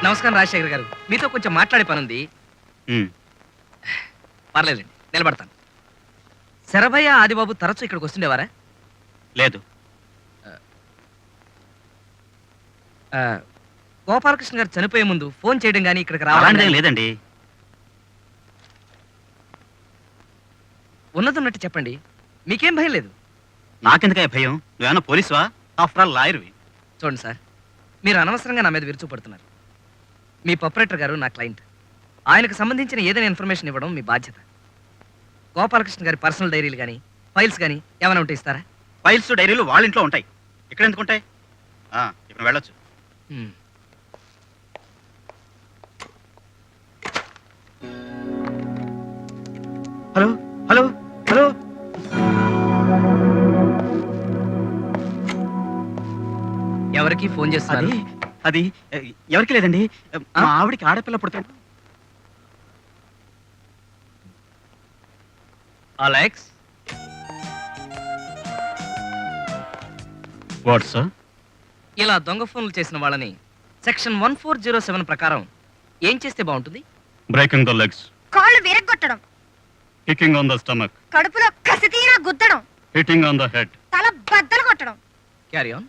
నమస్కారం రాజశేఖర్ గారు, మీతో కొంచెం మాట్లాడే పనుంది. పర్లేదండి, నిలబడతాను. శరభయ్య ఆదిబాబు తరచూ ఇక్కడికి వస్తుండేవారా? లేదు. గోపాలకృష్ణ గారు చనిపోయే ముందు ఫోన్ చేయడం కానీ ఇక్కడికి రావడం లేదండి. ఉన్నతున్నట్టు చెప్పండి, మీకేం భయం లేదు. నాకెందుకయ్యా భయం? నువ్వేమన్నా పోలీసువా? After all లాయర్వి. చూడండి సార్, మీరు అనవసరంగా నా మీద విరుచుపడుతున్నారు. మీ ప్రొపరేటర్ గారు నా క్లయింట్. ఆయనకు సంబంధించిన ఏదైనా ఇన్ఫర్మేషన్ ఇవ్వడం మీ బాధ్యత. గోపాలకృష్ణ గారి పర్సనల్ డైరీలు కానీ ఫైల్స్ కానీ ఏమైనా ఉంటే ఇస్తారా? ఫైల్స్ డైరీలు వాళ్ళ ఇంట్లో ఉంటాయి, ఇక్కడ ఎందుకు ఉంటాయి? ఇప్పుడు వెళ్ళొచ్చు. హలో హలో హలో, ఎవరికి ఫోన్ చేస్తున్నారు? అది ఎవరికి లేదండి, మా ఆవిడికి ఆడపిల్ల పుడతాడు. Alex, what sir? ఇలా దొంగ ఫోన్లు చేసిన వాళ్ళని సెక్షన్ 1407 ప్రకారం ఏం చేస్తే బాగుంటుంది? బ్రేకింగ్ ద లెగ్స్, కాళ్ళు విరగ్గొట్టడం, కికింగ్ ఆన్ ద స్టమక్, కడుపులో కసితీరా గుద్దడం, హిట్టింగ్ ఆన్ ద హెడ్, తల బద్దలు కొట్టడం. Carry on.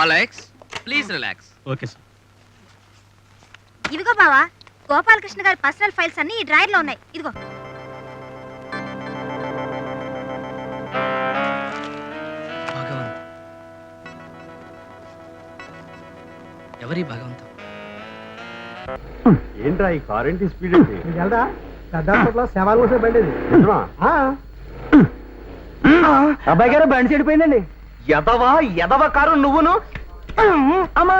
Alex, please relax. Okay sir. ఇదిగో బావా, గోపాలకృష్ణ గారి పర్సనల్ ఫైల్స్ అన్ని ఈ డ్రాయర్ లో ఉన్నాయి. ఇదిగో. భగవంత్, ఎవరి భగవంతం? ఏంట్రా ఈ కార్ ఏంటి స్పీడ్ ఏంటి? వెళ్దా పెద్ద సేవలు కోసం బండి అబ్బాయి గారు బండి చెడిపోయిందండి. ఎదవా ఎదవ కారు నువ్వును. అమ్మా,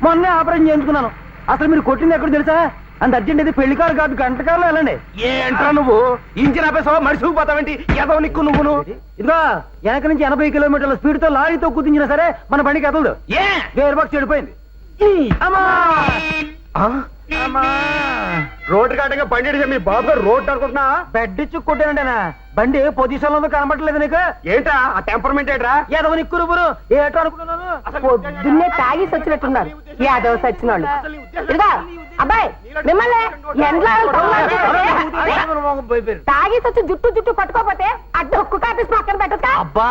మొన్నే ఆపరేషన్ చేయించుకున్నాను. అసలు మీరు కొట్టింది ఎక్కడ తెలుసా? అంత అర్జెంట్ అయితే పెళ్లి కారు కాదు, గంట కారులో వెళ్ళండి. ఏంట్రా నువ్వు ఇంజిన్ ఆపేసావా? మడిసిపోతావేంటి ఎదవ నిక్కు నువ్వును. ఇదిగో, వెనక నుంచి 80 కిలోమీటర్ల స్పీడ్ తో లారీతో కుదించినా సరే మన బండికి ఎదలదు. గేర్ బాక్స్ చెడిపోయింది. అమ్మా రోడ్డు కాటంగా బండి మీ బాబు గారు రోడ్ అనుకుంటున్నా. బెడ్ ఇచ్చి కొట్టానంటేనా? బండి పొజిషన్ లో కనబడలేదు నీకు? ఏంట్రా ఆ టెంపర్మెంట్ ఏంట్రా? ఏదో నిక్కురు ఏటో అనుకున్నాను. పొద్దున్నే తాగేసి వచ్చినట్టున్నారు యాదవ్ సచ్చినోళ్ళు. ఇదిగా అబ్బాయి, మిమ్మల్ని తాగేసి వచ్చి జుట్టు జుట్టు పట్టుకోపోతే అడ్డు ఉక్కు కాపీస్ పక్కన పెట్టా. అబ్బా,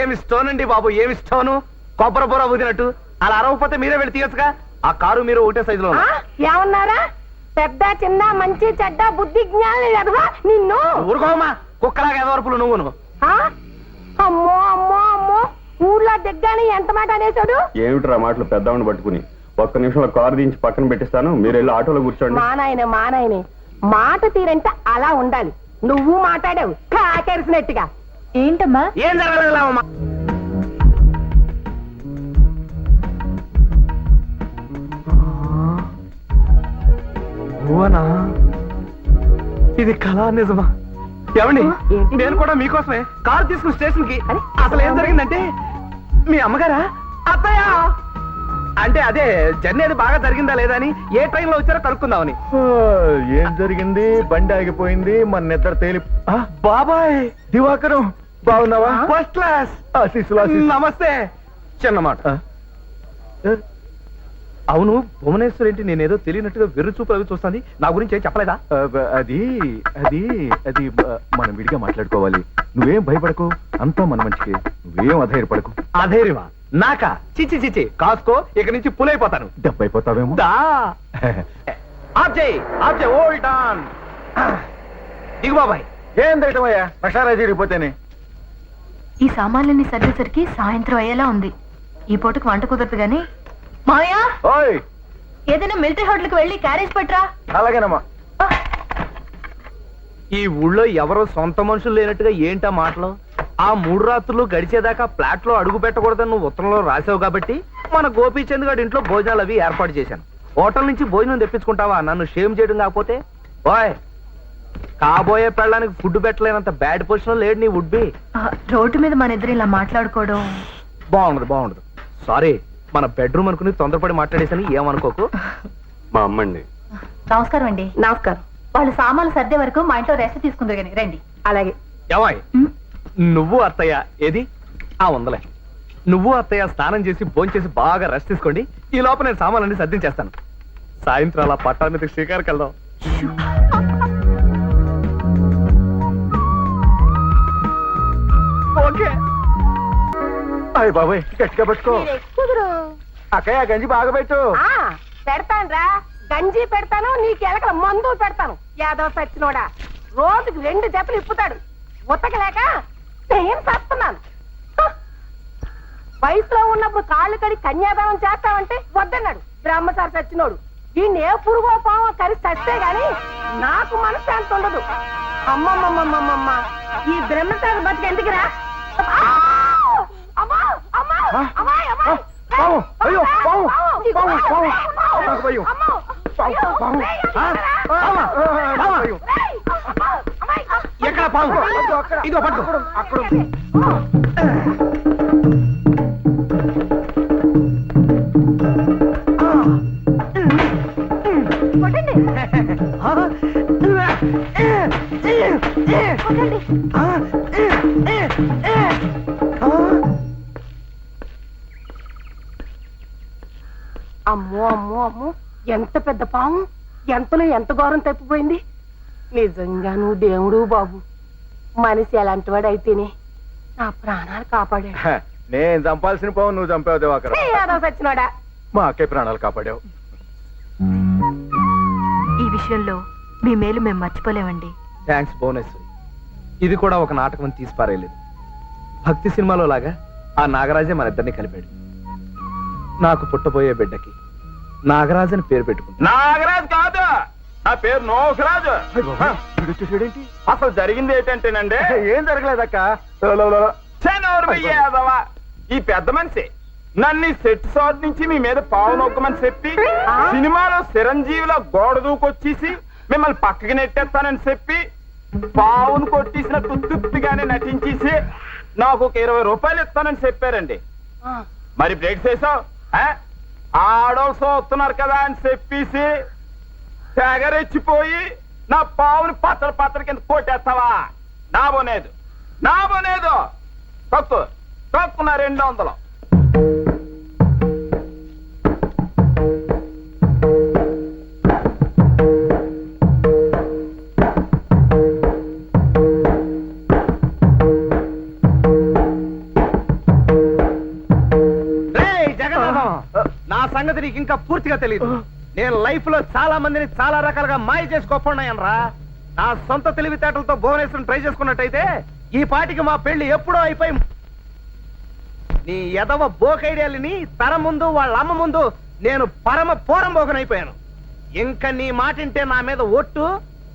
ఏమి స్టోన్ బాబు, ఏమి స్టోను. కొబ్బరి బొర ఊదినట్టు అలా అరవకపోతే మీరే వెళ్ళి తీయచ్చుగా. ఆ కారు మీరు ఒకటే సైజులో ఏమన్నారా? పెద్ద చిన్న మంచి చెడ్డ బుద్ధి జ్ఞానం ఎదవా నిన్ను. ఊరుకోమా, కుక్కలాగా ఎదవరపులు నువ్వును. అమ్మో అమ్మో అమ్మో, ఊర్లో దిగ్గాని ఎంత మాట అనేసాడు. ఏమిట్రా మాటలు? పెద్దవాడిని పట్టుకుని ఒక్క నిమిషంలో కారు దించి పక్కన పెట్టిస్తాను, మీరు వెళ్ళి ఆటోలో కూర్చోండి. మా నాయనే మాట తీరంటే అలా ఉండాలి. నువ్వు మాట్లాడావు కాకేరిసినట్టుగా. ఏంటమ్మా? ఏం జరగలేదమ్మా. ఓనా ఇది కళా నిజమా? ఏమండి, ఏంటి? నేను కూడా మీకోసమే కారు తీసుకుని స్టేషన్ కి. అరే, అసలు ఏం జరిగిందంటే మీ అమ్మగారా అత్తయ్య అంటే అదే జర్నీ అది బాగా జరిగిందా లేదా అని, ఏ ట్రైన్ లో వచ్చారో కనుక్కుందామని. ఏం జరిగింది? బండి ఆగిపోయింది, మన నిద్ర తేలి. బాబాయ్ దివాకరం బాగున్నావా? First class. ఆశీస్సులు, ఆశీస్సులు. నమస్తే. చిన్నమాట. అవును, భువనేశ్వర్ ఏంటి నేనేదో తెలియనట్టుగా వెర్రి చూపులు అవి చూస్తుంది, నా గురించి ఏం చెప్పలేదా? అది అది అది మనం విడిగా మాట్లాడుకోవాలి. నువ్వేం భయపడకు, అంతా మన మంచికి. నువ్వేం అధైర్యపడకు. అధైర్యమా? నాకా? చిచి చిచి, కాసుకో, ఇక నుంచి పులైపోతాను. దెబ్బైపోతావేమో. దా ఆప్జయ్ ఆప్జయ్ ఓల్డ్ ఆన్. దిగు బాబాయ్. ఏం తింటామయ్యా, రక్షారాజు తిరిగిపోతేనే. ఈ సామాన్లన్నీ సర్దేసరికి సాయంత్రం అయ్యేలా ఉంది. ఈ పూటకు వంట కుదరదు గాని మాయా, ఓయ్, ఏదైనా మిలిటరీ హోటల్ కి వెళ్ళి క్యారేజ్ పట్రా. అలాగేనమ్మా. ఈ ఊళ్ళో ఎవరో సొంత మనుషులు లేనట్టుగా ఏంటా మాటలు? ఆ 3 రాత్రులు గడిచేదాకా ఫ్లాట్ లో అడుగు పెట్టకూడదని నువ్వు ఉత్తరంలో రాసావు కాబట్టి మన గోపీచంద్ గారి ఇంట్లో భోజనాలు అవి ఏర్పాటు చేశాను. హోటల్ నుంచి భోజనం తెప్పించుకుంటావా? నన్ను షేమ్ చేయడం కాకపోతే. ఓయ్, కాబోయే పెళ్ళడానికి ఫుడ్ పెట్టలేనంత బ్యాడ్ పొజిషన్ లేడు నీ వుడ్ బి. రోడ్డు మీద మన ఇద్దరు ఇలా మాట్లాడుకోవడం బాగుండదు. సారీ, మన బెడ్రూమ్ అనుకుని తొందరపడి మాట్లాడేసని ఏమనుకోకు. మా అమ్మండి. నమస్కారం అండి. నమస్కారం. వాళ్ళు సామాన్లు సర్దే వరకు మా ఇంట్లో రెస్ట్ తీసుకుందరు కానీ రండి. అలాగే. ఏవాయ్, నువ్వు అత్తయ్య ఏది? ఉందలే. నువ్వు అత్తయ్య స్నానం చేసి భోంచేసి బాగా రెస్ట్ తీసుకోండి. ఈ లోపల నేను సామాన్లన్నీ సర్దించేస్తాను. సాయంత్రం అలా పట్టాల మీద షికారుకి వెళ్దాం. ఓకే. అయ్య బాబాయ్, గట్టిగా పెట్టుకో. కుదురు. అక్కయ్య గంజి బాగా పెట్టు. పెడతానురా, గంజి పెడతాను, నీకు ఎలకల మందు పెడతాను. యాదవ సచ్చినోడా, రోజుకి 2 జతలు ఇప్పుతాడు. ఉతకలేక నేను చస్తున్నాను. వయసులో ఉన్నప్పుడు కాళ్ళు కడి కన్యాదానం చేస్తామంటే వద్దన్నాడు బ్రహ్మచారి సచ్చినోడు. దీన్ని ఏ పురుగో పావో కరిసి చస్తే గాని నాకు మనశ్శాంతి ఉండదు. అమ్మమ్మమ్మమ్మమ్మ, ఈ బ్రహ్మచారి బతికి ఎందుకురా? అమ్మా అమ్మా అమ్మాయి అమ్మాయి. పావు, అయ్యో, పావు, పావు, పావు. నాకు భయం. పావు, పావు. ఎక్కడ పాము? ఇదిగో పట్టుకో. అక్కడ కొట్టండి. అమ్మో అమ్మో అమ్మో, ఎంత పెద్ద పాము, ఎంతలో ఎంత ఘోరం తప్పిపోయింది. నిజంగా నువ్వు దేవుడు బాబు. మనిషి ఎలాంటి వాడు అయితేనే నా ప్రాణాలు కాపాడాడు. నేను చంపాల్సిన పావు నువ్వు చంపావు దివాకరం. యాదవ సచ్చినోడా. మా అక్కయ్య ప్రాణాలు కాపాడావు. ఈ విషయంలో మీ మేలు మేము మర్చిపోలేమండి. థ్యాంక్స్ భువనేశ్వరి. ఇది కూడా ఒక నాటకం అని తీసి పారేయలేదు. భక్తి సినిమాలో లాగా ఆ నాగరాజే మన ఇద్దరిని కలిపాడు. నాకు పుట్టబోయే బిడ్డకి నాగరాజు అని పేరు పెట్టుకుంటా. నాగరాజు కాదు, నా పేరు నోకరాజు. అసలు జరిగింది ఏంటంటేనండి, ఏం జరగలేదక్క. ఈ పెద్ద మనిషి నన్ను సెట్ షాట్ నుంచి మీ మీద పావు నొక్కమని చెప్పి సినిమాలో చిరంజీవిలో గోడ దూకొచ్చేసి మిమ్మల్ని పక్కకి నెట్టేస్తానని చెప్పి పావును కొట్టేసినట్టు తృప్తిగానే నటించేసి నాకు ఒక 20 రూపాయలు ఇస్తానని చెప్పారండి. మరి బ్రేక్ చేసావు, ఆడోళ్ళు చూస్తున్నారు కదా అని చెప్పేసి తెగరెచ్చిపోయి నా పావుని పచ్చడి కింద కొట్టేస్తావా? నా బోనేదు తక్కువ నా 200. నా సంగతి నీకు ఇంకా పూర్తిగా తెలియదు. నేను లైఫ్ లో చాలా మందిని చాలా రకాలుగా మాయ చేసుకోపోన్నాయనరా. నా సొంత తెలివితేటలతో భువనేశ్వరం ట్రై చేసుకున్నట్టయితే ఈ పాటికి మా పెళ్లి ఎప్పుడో అయిపోయి నీ ఎదవ బోక్ ఐడియాలని తర ముందు వాళ్ళ అమ్మ ముందు నేను పరమ పోరం బోకనైపోయాను. ఇంకా నీ మాటింటే నా మీద ఒట్టు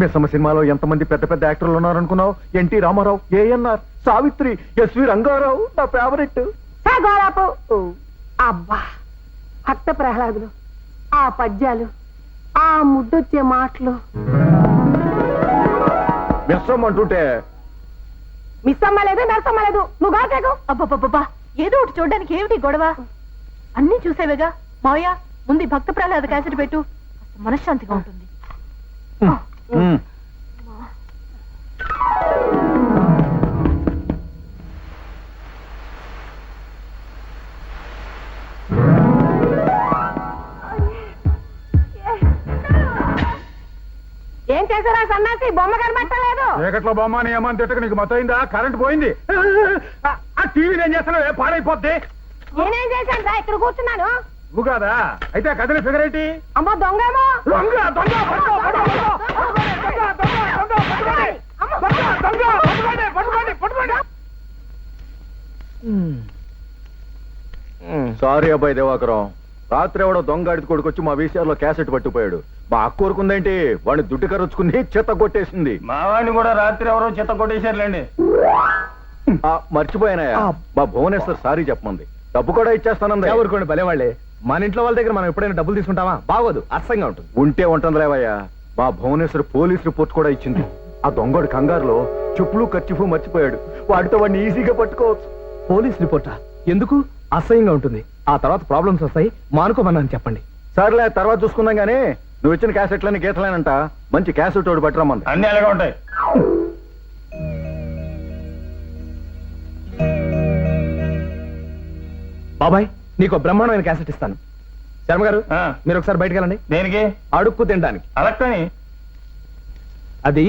మిస్సమ్మ సినిమాలో ఎంతమంది పెద్ద పెద్ద యాక్టర్లు ఉన్నారనుకున్నావు? ఎన్టీ రామారావు, ఏఎన్ఆర్, సావిత్రి, ఎస్వి రంగారావు నా ఫేవరెట్. గోదాపు అబ్బా, భక్త ప్రహ్లాదులు, ఆ పద్యాలు, ఆ ముద్దొచ్చే మాటలు. మిస్సమ్మ అంటుంటే మిస్ అమ్మలేదు, నర్స్ అమ్మలేదు, నువ్వు గాటేకు. అబ్బబ్బబ్బా, ఏదో ఒకటి చూడడానికి ఏమిటి గొడవ? అన్నీ చూసేవేగా మావయ్య. ముందు ఈ భక్త ప్రహ్లాద క్యాసెట్ పెట్టు, కాస్త మనశ్శాంతిగా ఉంటుంది. ఏం చేశారా సన్నాసి? బొమ్మ కనబట్టలేదు. చీకట్లో బొమ్మ అని ఏమని తిట్టక నీకు మొత్తం అయిందా? కరెంట్ పోయింది. ఆ టీవీ ఏం చేస్తున్నావు? పాడైపోద్ది. నేనేం చేశాను రా, ఇక్కడ కూర్చున్నాను. నువ్వు కాదా? అయితే కదిలి ఫిగర్ ఏంటి? అమ్మో దొంగేమో. దొంగ, దొంగ, పట్టుకో, పట్టుకో, పట్టుకోండి, పట్టుకోండి. సారీ అబ్బాయి దివాకరం, రాత్రి ఎవడో దొంగ అడిగి కొడుకొచ్చి మా వీసీఆర్లో క్యాసెట్ పట్టుకుపోయాడు. మా అక్క కోరుకుందేంటి, వాడిని దుడ్డు కరుచుకుని చెత్త కొట్టేసింది. మా వాడిని కూడా రాత్రి ఎవరో చెత్త కొట్టేశారులేండి. మర్చిపోయానయ్యా, మా భువనేశ్వర్ సారీ చెప్పమంది. డబ్బు కూడా ఇచ్చేస్తానంది. ఊరుకోండి భలేవాళ్లే. మన ఇంట్లో వాళ్ళ దగ్గర మనం ఎప్పుడైనా డబ్బులు తీసుకుంటావా? బాగోదు, అసహ్యంగా ఉంటుంది. ఉంటే ఉంటుందిలేవయ్యా. మా భువనేశ్వర్ పోలీస్ రిపోర్ట్ కూడా ఇచ్చింది. ఆ దొంగడు కంగారులో చెప్పులు ఖర్చుపు మర్చిపోయాడు. వాడితో వాడిని ఈజీగా పట్టుకోవచ్చు. పోలీస్ రిపోర్టా? ఎందుకు? అసహ్యంగా ఉంటుంది. ఆ తర్వాత ప్రాబ్లమ్స్ వస్తాయి, మానుకోమన్నాను చెప్పండి. సర్లే, తర్వాత చూసుకుందాం గానీ నువ్వు ఇచ్చిన క్యాసెట్లని గీతలేనంట. మంచి క్యాసెట్ ఒకటి పట్టరమ్మంది. అన్ని అలాగే ఉంటాయి. బాబాయ్, నీకు బ్రహ్మాండమైన క్యాసెట్ ఇస్తాను. శర్మ గారు, మీరు ఒకసారి బయటకు వెళ్ళండి. దేనికి? అడుక్కు తినడానికి. అలక్కని అది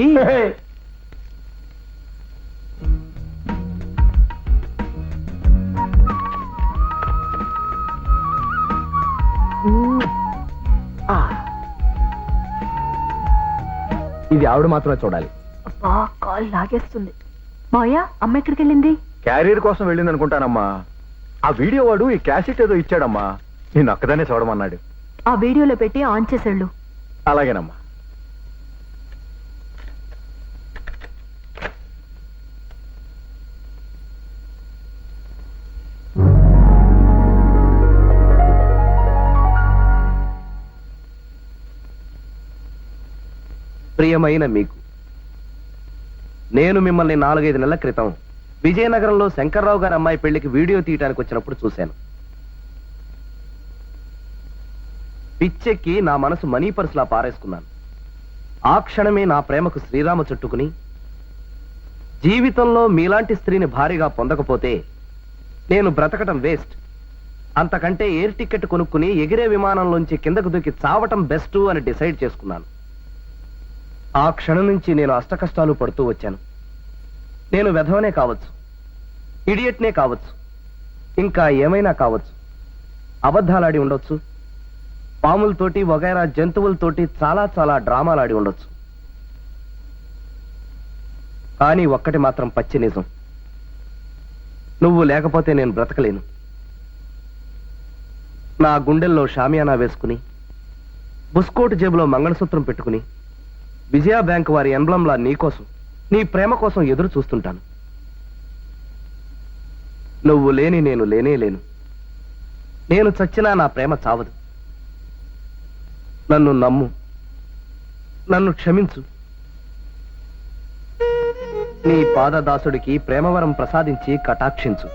ఇది ఆవిడ మాత్రమే చూడాలి. అబ్బా, కాల్ లాగేస్తుంది. మావయ్య, అమ్మ ఎక్కడికి వెళ్ళింది? క్యారియర్ కోసం వెళ్ళింది అనుకుంటానమ్మా. ఆ వీడియో వాడు ఈ క్యాసెట్ ఏదో ఇచ్చాడమ్మా, నేను అక్కదానే చూడమన్నాడు. ఆ వీడియోలో పెట్టి ఆన్ చేసేళ్ళు. అలాగేనమ్మా. ప్రియమైన మీకు, నేను మిమ్మల్ని 4-5 నెలల క్రితం విజయనగరంలో శంకర్రావు గారి అమ్మాయి పెళ్లికి వీడియో తీయడానికి వచ్చినప్పుడు చూశాను. పిచ్చెక్కి నా మనసు మనీ పర్సులా పారేసుకున్నాను. ఆ క్షణమే నా ప్రేమకు శ్రీరామ చుట్టుకుని, జీవితంలో మీలాంటి స్త్రీని భారీగా పొందకపోతే నేను బ్రతకటం వేస్ట్, అంతకంటే ఎయిర్ టికెట్ కొనుక్కుని ఎగిరే విమానంలోంచి కిందకు దూకి చావటం బెస్ట్ అని డిసైడ్ చేసుకున్నాను. ఆ క్షణం నుంచి నేను అష్టకష్టాలు పడుతూ వచ్చాను. నేను వెధవనే కావచ్చు, ఇడియట్నే కావచ్చు, ఇంకా ఏమైనా కావచ్చు, అబద్ధాలాడి ఉండొచ్చు, పాములతోటి వగైరా జంతువులతోటి చాలా చాలా డ్రామాలాడి ఉండొచ్చు. కానీ ఒక్కటి మాత్రం పచ్చి నిజం, నువ్వు లేకపోతే నేను బ్రతకలేను. నా గుండెల్లో షామియానా వేసుకుని, బుస్కోట్ జేబులో మంగళసూత్రం పెట్టుకుని, విజయ బ్యాంక్ వారి ఎంబ్లంలా నీకోసం, నీ ప్రేమ కోసం ఎదురు చూస్తుంటాను. నువ్వు లేని నేను లేనే లేను. నేను చచ్చినా నా ప్రేమ చావదు. నన్ను నమ్ము, నన్ను క్షమించు. నీ పాదదాసుడికి ప్రేమవరం ప్రసాదించి కటాక్షించు.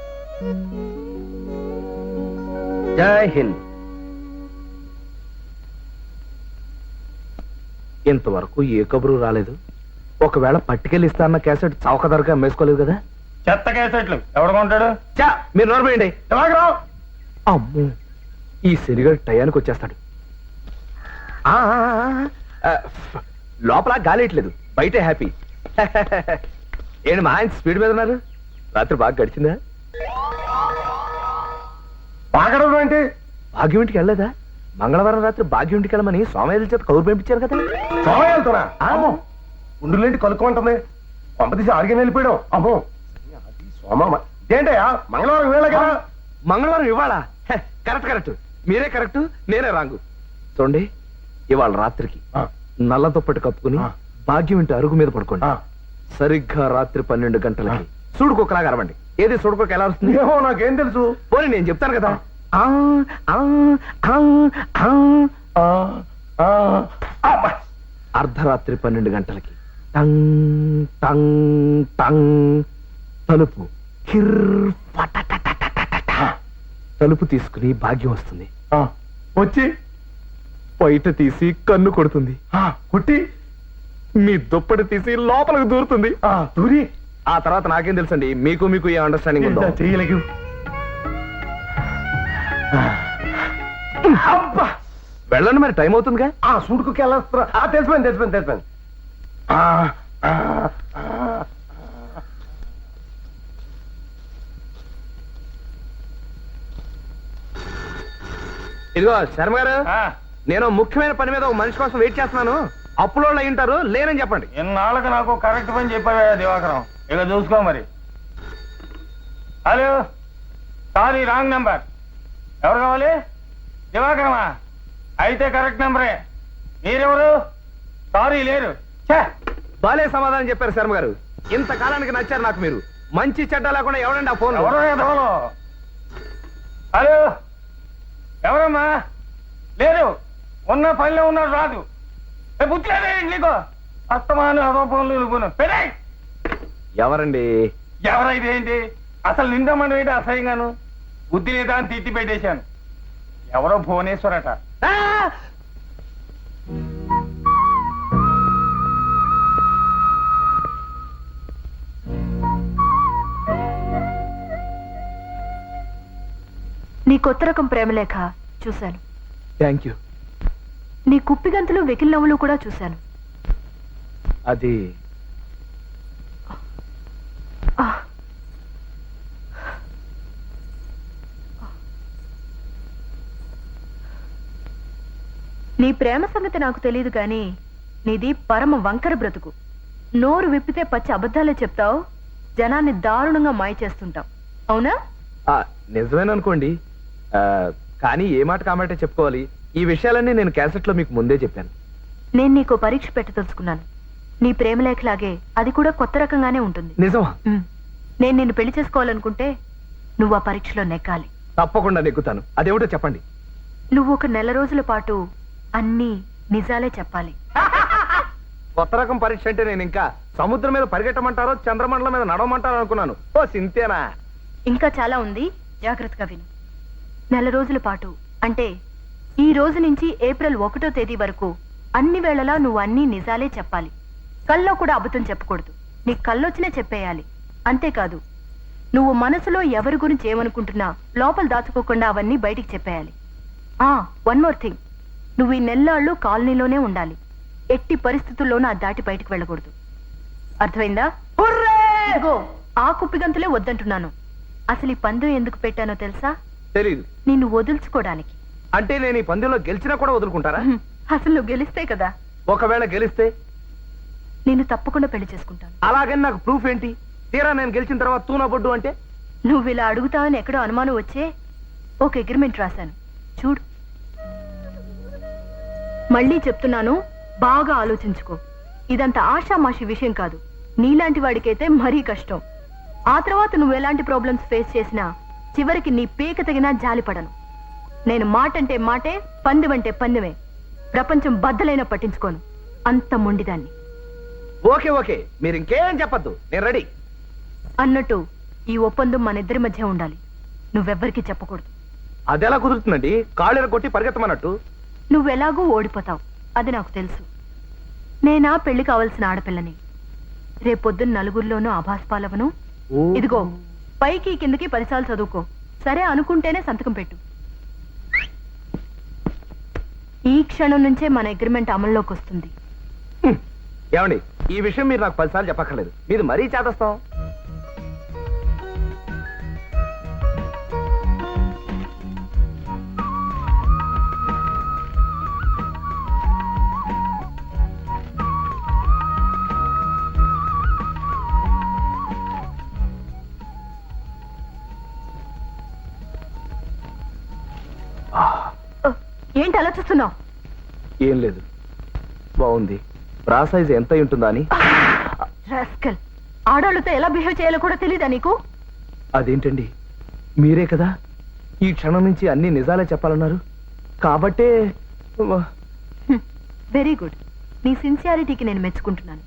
జై హింద్. ఇంతవరకు ఏ కబురు రాలేదు. ఒకవేళ పట్టుకెళ్ళి ఇస్తాన్న క్యాసెట్ చౌకధరగా అమ్మేసుకోలేదు కదా? చెత్త క్యాసెట్లు ఎవడు కొంటాడు? చా, మీరు నోర్మేయండి. ఎలాగరావు? అమ్మో, ఈ సిరిగడు టయానికి వచ్చేస్తాడు. లోపల గాలేయట్లేదు, బయటే హ్యాపీ. ఏంటి మా ఆయన స్పీడ్ మీద ఉన్నారు? రాత్రి బాగా గడిచిందా? బాగడం ఏంటి? భాగ్యం ఇంటికి వెళ్ళలేదా? మంగళవారం రాత్రి భాగ్యం ఇంటికి వెళ్ళమని సోమయ్య చేత కౌరు పంపించారు కదా. సోమయ్య వెళ్తున్నా? అమ్మో, ఉండులేంటి కలుక్కోమంటుంది. పంపతీసి ఆడిగా వెళ్ళిపోయాడు. అమ్మో, సోమ ఏంటయ్యా, మంగళవారం వేళ కదా? మంగళవారం ఇవాళ? కరెక్ట్ కరెక్ట్, మీరే కరెక్ట్, నేనే రాంగు. చూడండి, ఇవాళ రాత్రికి నల్ల దుప్పటి కప్పుకుని భాగ్యం ఇంటి అరుగు మీద పడుకోండి. ఆ, సరిగ్గా రాత్రి 12 గంటలకి సుడుకోకలాగా అరవండి. ఏది సుడుకోక ఎలా వస్తుంది? ఏమో నాకేం తెలుసు. పోనీ నేను చెప్తాను కదా. ఆ, ఆ, ఆ, ఆ. ఆ, ఆ, అబ్బా. అర్ధరాత్రి 12 గంటలకి టంగ్ టంగ్ టంగ్ తలుపు కిర్ ఫటటటటటట. తలుపు తీసుకుని భాగ్యం వస్తుంది. ఆ, వచ్చి బయట తీసి కన్ను కొడుతుంది. ఆ, కొట్టి మీ దుప్పటి తీసి లోపలికి దూరుతుంది. ఆ, దూరి ఆ తర్వాత నాకేం తెలుసండి, మీకు మీకు ఏ అండర్స్టాండింగ్ ఉందో. చేయలేగు. అబ్బా, వెళ్ళండి, మరి టైం అవుతుందిగా. ఆ సూడుకుకి వెళ్ళొస్తా. తెలిసిపోయింది. ఆ, ఆ, ఆ. ఇదిగో శర్మ గారు, ఆ, నేను ముఖ్యమైన పని మీద ఒక మనిషి కోసం వెయిట్ చేస్తున్నాను. అప్పులోళ్ళు అయి ఉంటారు, లేనని చెప్పండి. ఇన్నాళ్ళకి నాకు కరెక్ట్ పని చెప్పావా దివాకరం? ఇక చూసుకో మరి. Hello, sorry wrong number. ఎవరు కావాలి? దివాకరమా? అయితే కరెక్ట్ నెంబరే. మీరెవరు? సారీ లేరు. ఛే! బాలే సమాధానం చెప్పారు శర్మ గారు. ఇంతకాలానికి నచ్చారు నాకు మీరు. మంచి చెడ్డ లేకుండా ఎవరండి ఆ ఫోన్? ఎవరు ఎదవలు? హలో, ఎవరమ్మా? లేరు. ఉన్న పనిలో ఉన్నాడు, రాదు. బుద్ధి లేదేంటి నీకు? అస్తమాను అదోపంలో ఇరుగును. పెడాయి. ఎవరండి? ఎవరైతే ఏంటి? అసలు నిందమని ఏంటి అసహ్యంగాను? బుద్ధి లేదా అని తిట్టి పెట్టేశాను. ఎవరో భువనేశ్వరట. ఆ! నీ కొత్త రకం ప్రేమలేఖ చూశాను. Thank you. నీ కుప్పిగంతులు వెకిల్ నవ్వులు కూడా చూశాను. అది ఆ, నీ ప్రేమ సంగతి నాకు తెలియదు కానీ నీది పరమ వంకర బ్రతుకు. నోరు విప్పితే పచ్చి అబద్ధాలే చెప్తావు, జనాన్ని దారుణంగా మాయ చేస్తుంటావు. అవునా? నిజమేననుకోండి. కానీ ఏ మాట కామాటే చెప్పుకోవాలి. ఈ విషయాలన్నీ నేను క్యాసెట్ లో మీకు ముందే చెప్పాను. నేను నీకు పరీక్ష పెట్టదలుచుకున్నాను. నీ ప్రేమలేఖలాగే అది కూడా కొత్త రకంగానే ఉంటుంది. నిజమా? ఉమ్. నేను నిన్ను పెళ్లి చేసుకోవాలనుకుంటే నువ్వు ఆ పరీక్షలో నెగ్గాలి. తప్పకుండా నెగ్గుతాను. అదేమిటో చెప్పండి. నువ్వు ఒక నెల రోజుల పాటు అన్నీ నిజాలే చెప్పాలి. కొత్త రకం పరీక్ష అంటే నేను ఇంకా సముద్రం మీద పరిగెట్టమంటారో చంద్రమండలం మీద నడవమంటారో అనుకున్నాను. ఓ సింతేనా? ఇంకా చాలా ఉంది, జాగ్రత్తగా విను. నెల రోజుల పాటు అంటే ఈ రోజు నుంచి ఏప్రిల్ 1వ తేదీ వరకు అన్ని వేళలా నువ్వు అన్ని నిజాలే చెప్పాలి. కల్లో కూడా అబద్ధం చెప్పకూడదు. నీ కళ్ళొచ్చినే చెప్పేయాలి. అంతేకాదు, నువ్వు మనసులో ఎవరి గురించి ఏమనుకుంటున్నా లోపల దాచుకోకుండా అవన్నీ బయటికి చెప్పేయాలి. వన్ మోర్ థింగ్, నువ్వు ఈ నెల్లాళ్ళు కాలనీలోనే ఉండాలి. ఎట్టి పరిస్థితుల్లోనూ అది దాటి బయటికి వెళ్ళకూడదు. అర్థమైందా? ఇదిగో, ఆ కుప్పిగంతులే వద్దంటున్నాను. అసలు ఈ పందెం ఎందుకు పెట్టానో తెలుసా? తెలీదు. నిన్ను వదులుచుకోవడానికి. అంటే నేను ఈ పందెంలో గెలిచినా కూడా వదులుకుంటారా? అసలు నువ్వు గెలిస్తే కదా. ఒకవేళ గెలిస్తే నేను తప్పకుండా పెళ్లి చేసుకుంటాను. అలాగని నాకు ప్రూఫ్ ఏంటి? తీరా నేను గెలిచిన తర్వాత తూనా బొడ్డు అంటే? నువ్వు ఇలా అడుగుతావని ఎక్కడో అనుమానం వచ్చే ఒక అగ్రిమెంట్ రాశాను, చూడు. మళ్ళీ చెప్తున్నాను, బాగా ఆలోచించుకో. ఇదంతా ఆషామాషి విషయం కాదు. నీలాంటి వాడికైతే మరీ కష్టం. ఆ తర్వాత నువ్వు ఎలాంటి ప్రాబ్లమ్స్ ఫేస్ చేసినా చివరికి నీ పీక తగినా జాలిపడను. నేను మాటంటే మాటే, పందెమంటే పందెమే. ప్రపంచం బద్దలైనా పట్టించుకోను. అంత మొండిదాన్ని. ఓకే ఓకే, మీరు ఇంకేం చెప్పద్దు, నేను రెడీ. అన్నట్టు ఈ ఒప్పందం మన ఇద్దరి మధ్య ఉండాలి. నువ్వెవ్వరికీ చెప్పకూడదు. అదెలా కుదురుతుందండి? కాళ్ళెర కొట్టి పరిగెత్తమన్నట్టు. నువ్వెలాగూ ఓడిపోతావు, అది నాకు తెలుసు. నేనా పెళ్లి కావలసిన ఆడపిల్లని. రేపొద్దున నలుగురిలోనూ ఆభాస్పాలవను. ఇదిగో, పైకి కిందకి 10 సార్లు చదువుకో. సరే అనుకుంటేనే సంతకం పెట్టు. ఈ క్షణం నుంచే మన అగ్రిమెంట్ అమల్లోకి వస్తుంది. ఏమండి, ఈ విషయం మీరు నాకు 10 సార్లు చెప్పక్కర్లేదు. మీరు మరీ చేదస్తాం. ఏంటి అలా చూస్తున్నావు? ఏం లేదు, బాగుంది. బ్రా సైజ్ ఎంత అయి ఉంటుందా అని. రాస్కల్, ఆడవాళ్ళతో ఎలా బిహేవ్ చేయాలో కూడా తెలీదా నీకు? అదేంటండి, మీరే కదా ఈ క్షణం నుంచి అన్ని నిజాలే చెప్పాలన్నారు. కాబట్టే వెరీ గుడ్. నీ సిన్సియారిటీకి నేను మెచ్చుకుంటున్నాను.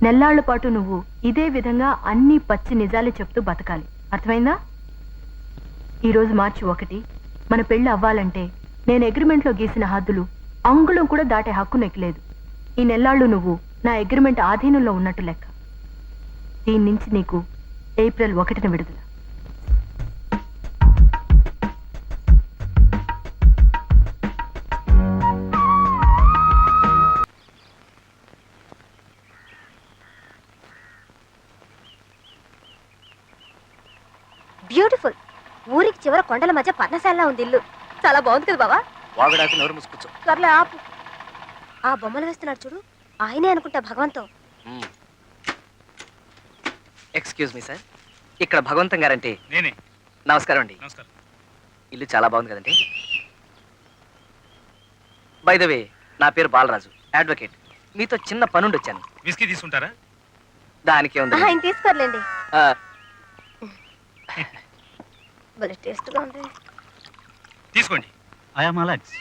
నెల్లాళ్ల పాటు నువ్వు ఇదే విధంగా అన్ని పచ్చి నిజాలే చెప్తూ బతకాలి. అర్థమైందా? ఈరోజు మార్చి 1, మన పెళ్లి అవ్వాలంటే నేను అగ్రిమెంట్లో గీసిన హద్దులు అంగుళం కూడా దాటే హక్కు నెక్కలేదు. ఈ నెల్లాళ్ళు నువ్వు నా అగ్రిమెంట్ ఆధీనంలో ఉన్నట్టు లెక్క. దీని నుంచి నీకు ఏప్రిల్ 1న విడుదల. బ్యూటిఫుల్. ఊరికి చివర కొండల మధ్య పర్ణశాల ఉంది ఇల్లు. చాలా బాగుంది కదా బావా? వాగుడాకి నోరు మూసుకొచ్చు. సర్లే ఆపు. ఆ బొమ్మలు వేస్తున్నాడు చూడు, ఆయనే అనుకుంటా భగవంతం. ఎక్స్క్యూజ్ మీ సార్, ఇక్కడ భగవంతం గారంటే నేనే. నమస్కారం అండి. నమస్కారం. ఇల్లు చాలా బాగుంది కదండి. బై ద వే, నా పేరు బాలరాజు, అడ్వకేట్. మీతో చిన్న పనుండి వచ్చాను. విస్కీ తీసుకుంటారా? దానికే ఉంది. ఆయన తీసుకోర్లేండి. భలే టేస్ట్గా ఉంది. తీసుకోండి. I am Alex.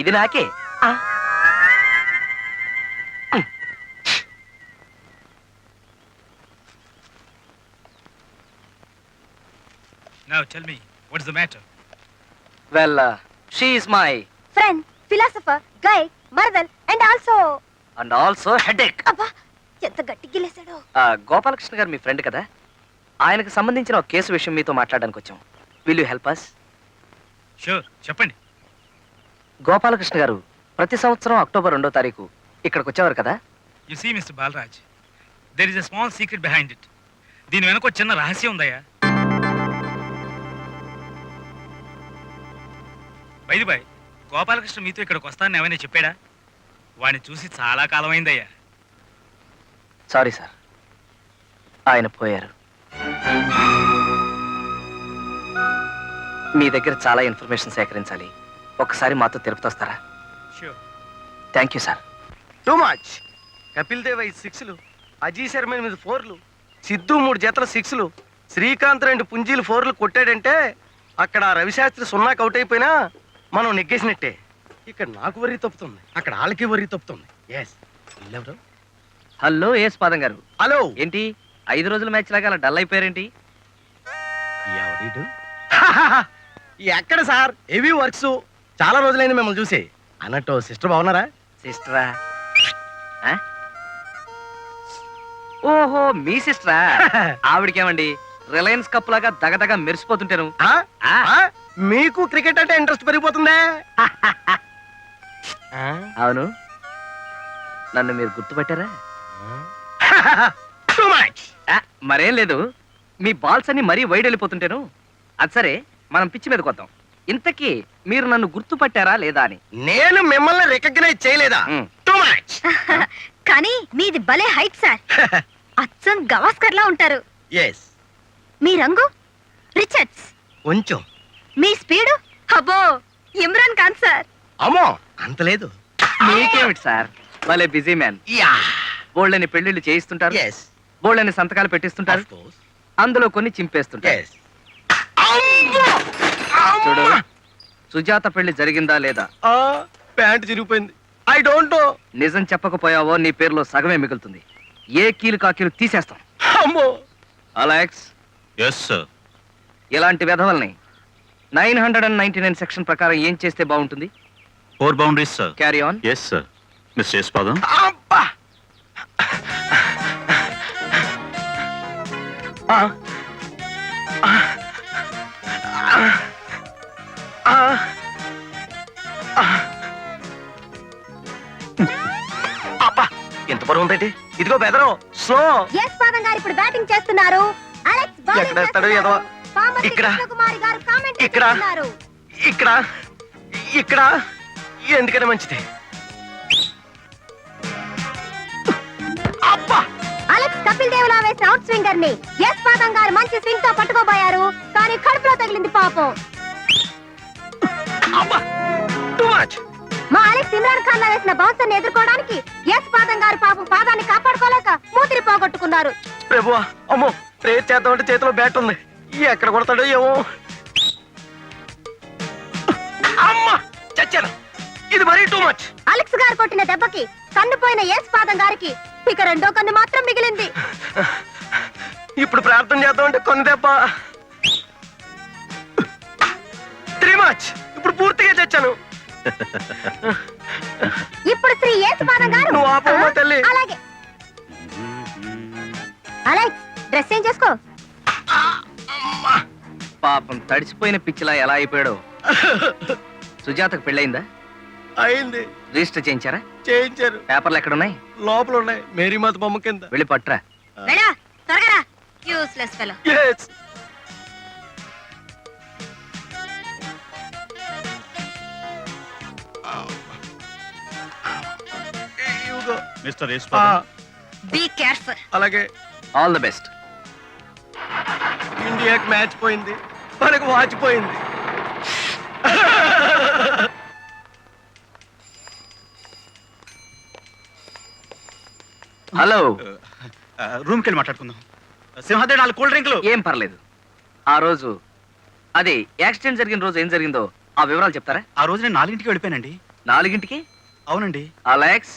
ఇది నాకే. Now tell me, what's the matter? Well, she is my friend, philosopher, guide, మరదల్ అండ్ ఆల్సో హెడేక్. అబ్బా ఎంత గట్టి గిలేసాడో. గోపాలకృష్ణ గారు మీ ఫ్రెండ్ కదా, ఆయనకు సంబంధించిన ఒక కేసు విషయం మీతో మాట్లాడడానికి వచ్చాం. Will you help us? Sure, చెప్పండి. గోపాలకృష్ణ గారు ప్రతి సంవత్సరం అక్టోబర్ 2వ తారీఖు ఇక్కడికి వచ్చేవారు కదా. You see, Mr. Balraj, there is a small secret behind it. దీని వెనక ఒక చిన్న రహస్యం ఉందయ్యా. బైది బాయ్, గోపాలకృష్ణ మీతో ఇక్కడికి వస్తానని ఏమైనా చెప్పాడా? వాడిని చూసి చాలా కాలం అయిందయ్యా. సారీ సార్, ఆయన పోయారు. మీ దగ్గర చాలా ఇన్ఫర్మేషన్ సేకరించాలి. ఒక్కసారి మాతో తిరుపతి వస్తారా? Sure. Thank you sir. Too much. Kapil Dev 5 6లు, అజీ శర్మ 8 4లు, సిద్ధు 3 జతల 6లు, శ్రీకాంత్ 2 పుంజీలు 4లు కొట్టాడంటే అక్కడ రవిశాస్త్రి 0కి అవుట్ అయిపోయినా మనం నెగ్గేసినట్టే. ఇక్కడ నాకు వరి తప్పుతుంది, అక్కడ వాళ్ళకి వరి తప్పుతుంది. ఎస్. హలో ఏస్ పాదం గారు. హలో. ఏంటి 5 రోజుల మ్యాచ్ లాగా అలా డల్ అయిపోయారేంటి? ఎవడీడు? ఎక్కడ సార్, హెవీ వర్క్స్. చాలా రోజులైంది మిమ్మల్ని చూసి. అన్నట్టు సిస్టర్ బాగున్నారా? సిస్టరా? ఓహో, మీ సిస్టరా? ఆవిడకేమండి రిలయన్స్ కప్ లాగా దగదగ మెరిసిపోతుంటాను. ఆ? ఆ? మీకు క్రికెట్ అంటే ఇంట్రెస్ట్ పెరిగిపోతుందే. అవును, నన్ను మీరు గుర్తుపట్టారా? Too much. మరేం లేదు, మీ బాల్స్ అన్ని మరీ వైడ్ వెళ్ళిపోతుంటాను. అది సరే, మనం పిచ్చి మీదకి వద్దాం. ఇంతకీ మీరు నన్ను గుర్తుపట్టారా లేదా అని. నేను మిమ్మల్ని రికగ్నైజ్ చేయలేదా? Too much. కానీ మీది భలే హైట్ సార్. అచ్చం గవాస్కర్ లా ఉంటారు. ఎస్. మీ రంగు రిచర్డ్స్. కొంచెం. మీ స్పీడు అబ్బో ఇమ్రాన్ ఖాన్ సార్. అమ్మో, అంత లేదు. మీకేమిటి సార్, భలే బిజీ మ్యాన్. యా. బోళ్ళని పెళ్లిళ్ళు చేయిస్తుంటారు, ఎస్. బోళ్ళని సంతకాలు పెట్టిస్తుంటారు, ఆఫ్ కోర్స్. అందులో కొన్ని చింపేస్తుంటారు. ఎస్. అమ్మో! చూడు, సుజాత పెళ్లి జరిగిందా లేదా? ఆ, ప్యాంట్ చిరిగిపోయింది. I don't know. నిజం చెప్పకపోయావో నీ పేరులో సగమే మిగులుతుంది. ఏ కీలు కాకీలు తీసేస్తాం. అమ్మో. Alex, yes sir. ఇలాంటి వెధవల్ని 999 సెక్షన్ ప్రకారం ఏం చేస్తే బాగుంటుంది? 4 boundaries, sir. Carry on. Yes, sir. Mr. Espadam. అబ్బా. ఆ. ఆ. ఆ. ఆ. అబ్బా, ఎంత బరువు ఉందండి. ఇదిగో బెదరు, స్లో. ఎస్ పాదం గారు ఇప్పుడు బ్యాటింగ్ చేస్తున్నారు. అలెక్స్ బౌలింగ్ ఎక్కడ వేస్తాడు ఏదో? పామర్తి ఇక్కడ. కృష్ణకుమారి గారు కామెంట్ ఇక్కడ. చేస్తున్నారు. ఇక్కడ ఇక్కడ ఎందుకనే మంచిది. అబ్బా. అలెక్స్ కపిల్ దేవ్ లా వేసిన అవుట్ స్వింగర్ ని ఎస్ పాదం గారు మంచి స్వింగ్ తో పట్టుకోబోయారు, కానీ కడుపులో తగిలింది పాపం. మా అలెక్స్ ఇమ్రాన్ ఖాన్ లా వేసిన బౌన్సర్ ని ఎదుర్కోవడానికి ఎస్ పాదం గారు పాపం పాదాన్ని కాపాడుకోలేక మూతిని పోగొట్టుకున్నారు. ప్రభువా, అమ్మో ప్రేర్ చేద్దామంటే చేతిలో బ్యాట్ ఉంది, ఎక్కడ కొడతాడో ఏమో. అమ్మా చచ్చాను, ఇది మరీ టూ మచ్. అలెక్స్ గారు కొట్టిన దెబ్బకి కన్ను పోయిన ఎస్ పాదం గారికి ఇక రెండో కన్ను మాత్రం మిగిలింది. ఇప్పుడు ప్రార్థన చేద్దామంటే కొన్ని దెబ్బ. త్రీ మచ్, ఇప్పుడు పూర్తిగా చచ్చాను. ఇప్పుడు శ్రీ ఎస్ పాదం గారు నువ్వు ఆపమ్మా తల్లి. అలాగే. అలెక్స్ డ్రెస్ చేంజ్ చేసుకో. పాపం తడిసిపోయిన పిచ్చిలా ఎలా అయిపోయాడో. సుజాతకు పెళ్ళయిందా? అయింది. రిజిస్టర్ చేయించారా? చేయించారు. పేపర్లు ఎక్కడున్నాయి? లోపల ఉన్నాయి, మేరీమాత బొమ్మ కింద. వెళ్ళి పట్టురా. వెళ్ళా త్వరగా రా. Useless fellow. Yes. ఇదిగో. మిస్టర్ ఆ, బీ కేర్ఫుల్. అలాగే. All the best. ఇండియాకి మ్యాచ్ పోయింది, మనకు వాచ్ పోయింది. హలో. రూమ్కి వెళ్ళి మాట్లాడుకుందాం. సింహాద్రి 4 కూల్ డ్రింకులు. ఏం పర్లేదు. ఆ రోజు అదే యాక్సిడెంట్ జరిగిన రోజు ఏం జరిగిందో ఆ వివరాలు చెప్తారా? ఆ రోజు నేను 4ంటికి వెళ్ళిపోయానండి. 4ంటికి? అవునండి. అలెక్స్.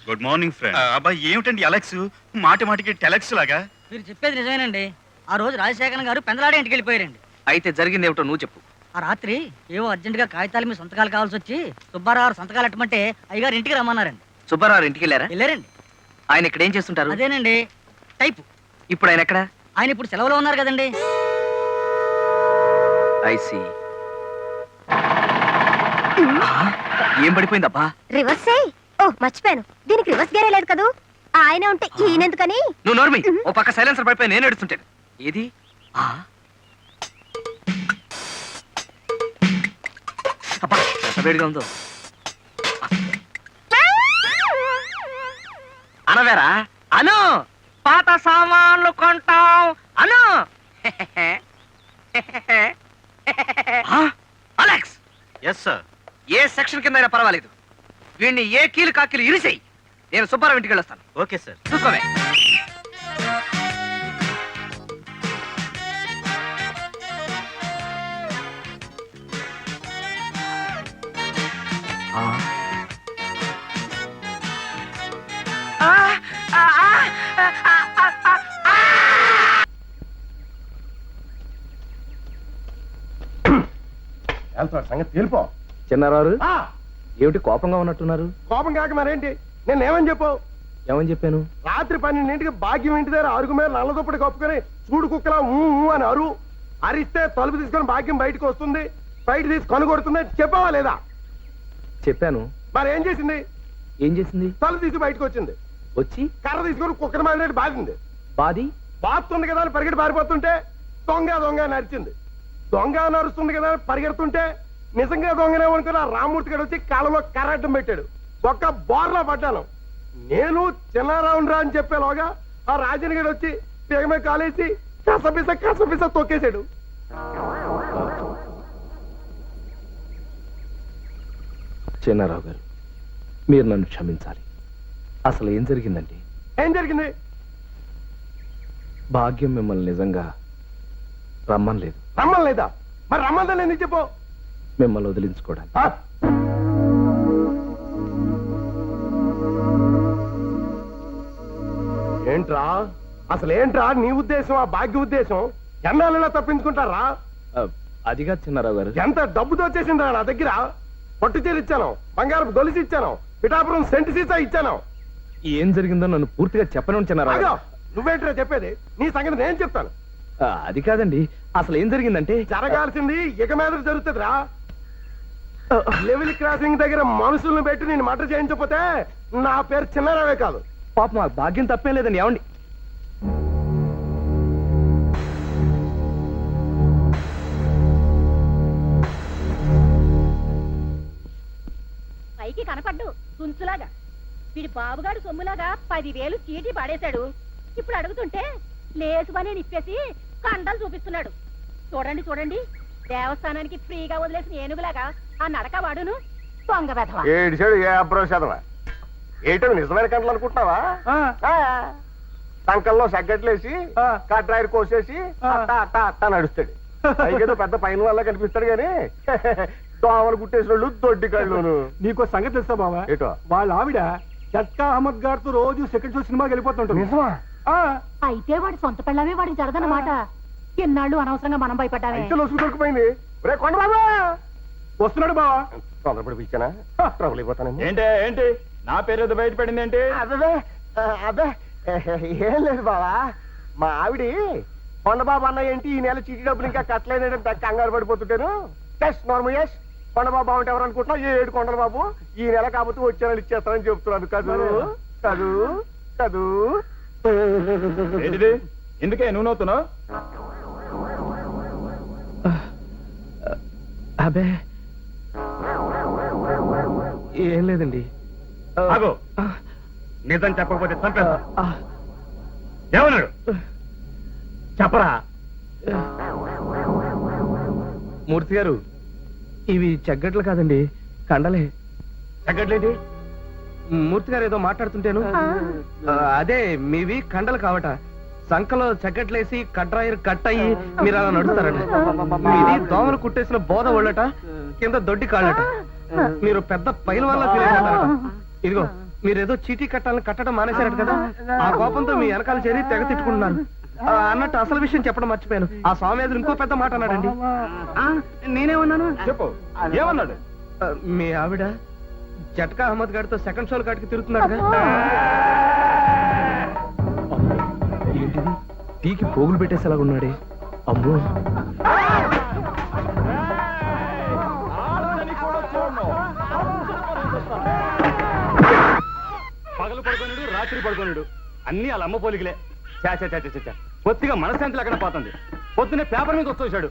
Good morning friend. అబ్బాయి ఏమిటండి అలెక్స్ మాటి మాటికి టెలెక్స్ లాగా? మీరు చెప్పేది నిజమేనండి. ఆ రోజు రాజశేఖరన్ గారు పెందలాడే ఇంటికి వెళ్ళిపోయారండి. అయితే జరిగింది ఏమిటో నువ్వు చెప్పు. ఆ రాత్రి ఏవో అర్జెంటుగా కాగితాల మీద సంతకాలు కావాల్సి వచ్చి సుబ్బారావు సంతకాలు ఎట్టమంటే అయ్యగారు ఇంటికి రమ్మన్నారండి. సుబ్బారావు ఇంటికి వెళ్ళారా? వెళ్ళారండి. ఆయన ఇక్కడ ఏం చేస్తుంటారు? అదేనండి టైపు. ఇప్పుడు ఆయన ఎక్కడ? ఆయన ఇప్పుడు సెలవులో ఉన్నారు కదండి. ఐసి. ఏం పడిపోయిందబ్బా? రివర్స్ అయ్యి. ఓ మర్చిపోయాను, దీనికి రివర్స్ గేరే లేదు కదూ. ఆయన ఉంటే ఈయనెందుకని. నువ్వు నోర్మి. ఓ పక్క సైలెన్సర్ పడిపోయి నేను ఎడుతుంటాను. ఏది? అబ్బా ఎంత వేడిగా ఉందో. అనవేరా అను, పాత సామాన్లు కొంటాం అను. అలెక్స్. Yes sir. ఏ సెక్షన్ కింద అయినా పర్వాలేదు, వీడిని ఏ కీలు కాకీలు ఇరిసేయి. నేను సుబ్బారావు ఇంటికి వెళ్ళొస్తాను. Okay sir. చూసుకోవే. వెళ్తాడు సంగతి తేలిపో. చిన్నారారు, ఆ, ఏమిటి కోపంగా ఉన్నట్టున్నారు? కోపం కాక మరేంటి? నేను ఏమని చెప్పావు? ఏమని చెప్పాను? రాత్రి 12ంటికి భాగ్యం ఇంటి దగ్గర అరుగు మీద నల్లదుప్పటి కప్పుకొని చూడు కుక్కలా ఊ ఊ అని అరిస్తే తలుపు తీసుకొని భాగ్యం బయటకు వస్తుంది, బయట తీసి కొనుగొడుతుంది. చెప్పావా లేదా? చెప్పాను. మరి ఏం చేసింది? ఏం చేసింది? తలుపు తీసి బయటకు వచ్చింది, వచ్చి కర్ర తీసుకొని కుక్కని మాదిరి బాధింది. బాది బాతుంది కదా అని పరిగెట్టి పారిపోతుంటే దొంగ దొంగ అని అరిచింది. దొంగ అని అరుస్తుంది కదా అని పరిగెడుతుంటే నిజంగా దొంగనే అనుకుని ఆ రామ్మూర్తి గారు వచ్చి కాళ్ళలో కర్రడ్డం పెట్టాడు. ఒక్క బోర్లో పడ్డాను. నేను చిన్నారావుని రా అని చెప్పేలోగా ఆ రాజన్ గడు వచ్చి వేగమే కాలేసి కసపిస తొక్కేశాడు. చిన్నారావు గారు, మీరు నన్ను క్షమించాలి. అసలు ఏం జరిగిందండి? ఏం జరిగింది? భాగ్యం మిమ్మల్ని నిజంగా రమ్మనలేదు. రమ్మని లేదా? మరి రమ్మందని ఎందుకు చెప్పు? మిమ్మల్ని వదిలించుకోవడానికి. ఆ? ఏంట్రా అసలు ఏంట్రా నీ ఉద్దేశం, ఆ భాగ్య ఉద్దేశం? ఎన్నాళ్ళైనా తప్పించుకుంటారా? అదిగా చిన్నారావు గారు, ఎంత డబ్బుతో వచ్చేసిందా నా దగ్గర? పట్టు చీర ఇచ్చాను, బంగారపు గొలుసు ఇచ్చాను, పిఠాపురం సెంటు సీసా ఇచ్చాను. ఏం జరిగిందో నన్ను పూర్తిగా చెప్పను చిన్నారావు అదో గారు. నువ్వేంట్రా చెప్పేది? నీ సంగతి నేను చెప్తాను. అది కాదండి, అసలు ఏం జరిగిందంటే జరగాల్సింది ఇక మీద జరుగుతుందిరా. లెవెల్ క్రాసింగ్ దగ్గర మనుషుల్ని పెట్టి నేను మటర్ చేయించకపోతే నా పేరు చిన్నారావే కాదు. పాపం ఆ భాగ్యం తప్పేం లేదండి. ఏమండి? పైకి కనపడ్డు తుంచులాగా. వీడి బాబుగాడు సొమ్ములాగా 10,000 చీటీ పడేశాడు. ఇప్పుడు అడుగుతుంటే లేసుమని నిప్పేసి కండలు చూపిస్తున్నాడు. చూడండి చూడండి, దేవస్థానానికి ఫ్రీగా వదిలేసిన ఏనుగులాగా ఆ నడక వాడును దొంగ వెధవ. ఏడిచాడు ఏ అబ్రో చదవా ఏటో నిజమైన కంటలు అనుకుంటున్నావా? సంకల్లో సగ్గట్లేసి కట్రాయిర్ కోసేసి అట్టా నడుస్తాడు. పైకేదో పెద్ద పైన వల్ల కనిపిస్తాడు గాని దోమలు కుట్టేసిన వాళ్ళు దొడ్డి కళ్ళును. నీకో సంగతి తెలుసా బావా? ఏటో వాళ్ళ ఆవిడ చక్కా అహ్మద్ గారితో రోజు సెకండ్ షో సినిమాకి వెళ్ళిపోతుంటాడు. నిజమా? అయితే వాడి సొంత పిల్లమే వాడికి జరగదన్నమాట. ఎన్నాళ్ళు అనవసరంగా మనం భయపడ్డామే. అయితే లొసుగు దొరికిపోయింది. రే కొండ బాబా వస్తున్నాడు బావా. తొందరపడి పిలిచానా? ట్రబుల్ అయిపోతానండి. ఏంటి నా పేరు ఏదో బయటపడింది ఏంటి? అబ్బే ఏం లేదు బావా, మా ఆవిడి కొండబాబు అన్న ఏంటి ఈ నెల చీటీ డబ్బులు ఇంకా కట్టలేదంటే కంగారు పడిపోతుంటాను. టెస్ట్ నార్మల్ ఎస్ కొండబాబు అంటే ఎవరు అనుకుంటున్నా? 7 కొండల బాబు ఈ నెల కాకపోతే వచ్చే నెల ఇచ్చేస్తానని చెప్తున్నాను. కదూ కదూ కదూ. ఏంటిది? ఎందుకే నువ్వు నవ్వుతున్నావు? అబే ఏం లేదండి. ఆగు. నిజం చెప్పకపోతే చంపేస్తా. ఏమన్నాడు చెప్పరా? మూర్తి గారు, ఇవి చెగ్గట్లు కాదండి, కండలే. తగ్గట్లేంటి? మూర్తి గారు ఏదో మాట్లాడుతుంటేను అదే మీవి కండలు కావట. సంకలో చెగ్గట్లేసి కట్రాయిర్ కట్ అయ్యి మీరు అలా నడుస్తారట. ఇది దోమలు కుట్టేసిన బోధ ఒళ్ళట, కింద దొడ్డి కాళ్ళట. మీరు పెద్ద పైన వల్ల ఫీల్ అయిపోతారట. ఇదిగో మీరేదో చీటీ కట్టాలని కట్టడం మానేశారట కదా, ఆ కోపంతో మీ వెనకాల చేరి తెగ తిట్టుకుంటున్నారు. అన్నట్టు అసలు విషయం చెప్పడం మర్చిపోయాను. ఆ స్వామి ఎదురు ఇంకో పెద్ద మాట అన్నాడండి. నేనేమన్నాను? చెప్పు, ఏమన్నాడు? మీ ఆవిడ జట్కా అహ్మద్ గారితో సెకండ్ షోల కాటికి తిరుగుతున్నాడు. ఏంటిది, టీకి పోగులు పెట్టేసేలాగా ఉన్నాడే. అమ్మో, పగలు పడుకోనుడు, రాత్రి పడుకోనుడు, అన్ని వాళ్ళ అమ్మ పోలికలే. కొద్దిగా మనశ్శాంతి లేకుండా పోతుంది. పొద్దున్నే పేపర్ మీద వచ్చేసాడు.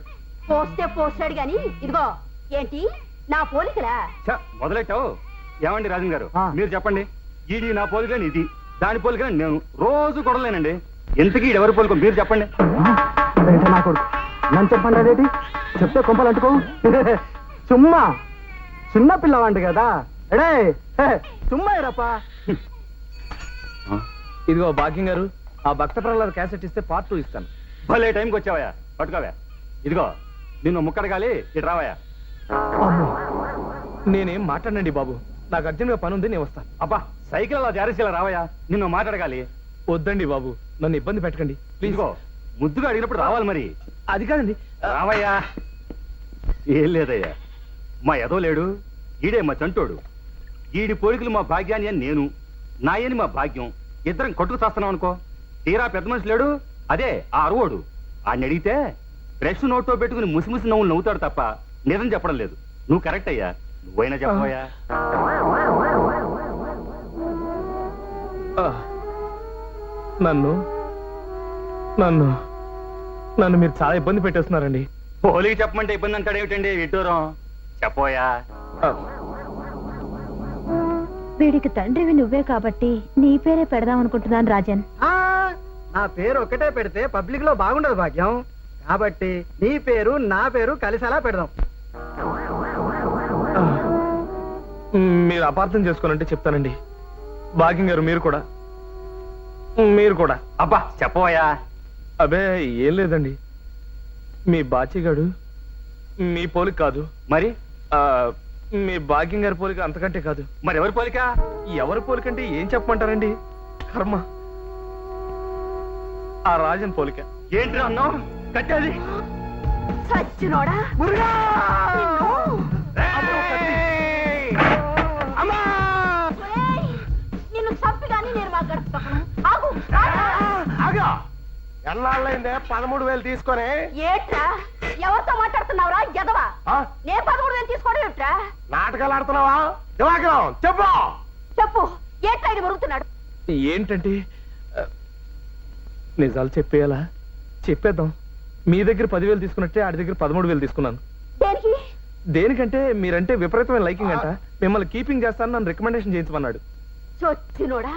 పోస్తే పోస్తాడు గాని ఇదిగో ఏంటి నా పోలికలా? మొదలెట్టావు. ఏమండి రాజన్ గారు, మీరు చెప్పండి. ఈడి నా పోలికని ఇది, దాని పోలికని నేను. రోజు కొడలేనండి. ఎంతకీ ఎవరి పోలికో మీరు చెప్పండి. నా కొడుకు నన్ను చెప్పండి. అదేంటి చెప్తే కొంపలు అంటుకో. చుమ్మా చిన్న పిల్లవాంటి కదా. ఎడే చుమ్మా రప్ప. ఇదిగో భాగ్యం గారు, ఆ భక్త ప్రహ్లాద క్యాసెట్ ఇస్తే పార్ట్ 2 ఇస్తాను. భలే టైంకి వచ్చావయ్యా, పట్టుకోవా. ఇదిగో నిన్ను ముక్కడగాలి, ఇటు రావయ్యా. నేనేం మాట్లాడండి బాబు, నాకు అర్జెంట్గా పని ఉంది, నేను వస్తాను. అబ్బా సైకిల్ అలా జారేసేలా రావయ్యా, నిన్ను మాట్లాడగాలి. వద్దండి బాబు, నన్ను ఇబ్బంది పెట్టకండి ప్లీజ్. ఇదిగో ముద్దుగా అడిగినప్పుడు రావాలి మరి. అది కాదండి. రావయ్యా. ఏం లేదయ్యా, మా ఎదో లేడు, ఈడే మా చంటోడు. ఈడి పోలికలు మా భాగ్యాన్ని అని నేను, నాయని మా భాగ్యం. ఇద్దరం కొట్టుకు చేస్తున్నాం అనుకో. తీరా పెద్ద మనిషి లేడు, అదే ఆ అరువోడు. ఆయన అడిగితే బ్రష్ నోట్లో పెట్టుకుని ముసిముసి నవ్వులు నవ్వుతాడు తప్ప నిజం చెప్పడం లేదు. నువ్వు కరెక్ట్ అయ్యా, నువ్వైనా చెప్పవయ్యా. నన్ను నన్ను నన్ను మీరు చాలా ఇబ్బంది పెట్టేస్తున్నారండి. పోలికి చెప్పమంటే ఇబ్బంది అంటాడు ఏమిటండి విడ్డూరం? చెప్పోయా. వీడికి తండ్రివి నువ్వే కాబట్టి నీ పేరే పెడదాం అనుకుంటున్నాను రాజన్. నా పేరు ఒక్కటే పెడితే పబ్లిక్ లో బాగుండదు భాగ్యం. కాబట్టి నీ పేరు నా పేరు కలిసేలా పెడదాం. మీరు అపార్థం చేసుకోనంటే చెప్తానండి. భాగ్యం గారు, మీరు కూడా. అబ్బా చెప్పవయ్యా. అబే ఏం లేదండి, మీ బాచిగాడు మీ పోలిక కాదు. మరి మీ భాగ్యం గారి పోలిక అంతకంటే కాదు. మరి ఎవరి పోలిక? ఎవరి పోలికంటే ఏం చెప్పమంటారండి? కర్మ, ఆ రాజన్ పోలిక. ఏంటి అన్నావు? కట్టేది సచ్చినోడా. నిన్ను చంపి గాని నేను మాట్లాడుతాను. ఎన్నాళ్ళైందే 13,000 తీసుకొని? ఏట్రా ఎవరితో మాట్లాడుతున్నావురా ఎదవా? నేను 13,000 తీసుకోవడం ఏట్రా? నాటకాలు ఆడుతున్నావా? దివాకరం చెప్పు. చెప్పు, ఏట్రా ఇది మరుగుతున్నాడు? ఏంటంటే నిజాలు చెప్పేయాలా? చెప్పేద్దాం. మీ దగ్గర 10,000 తీసుకున్నట్టే ఆడి దగ్గర 13,000 తీసుకున్నాను. దేనికి? దేనికంటే మీరంటే విపరీతమైన లైకింగ్ అంట. మిమ్మల్ని కీపింగ్ చేస్తాను, నన్ను రికమెండేషన్ చేయించమన్నాడు. చొచ్చినోడా,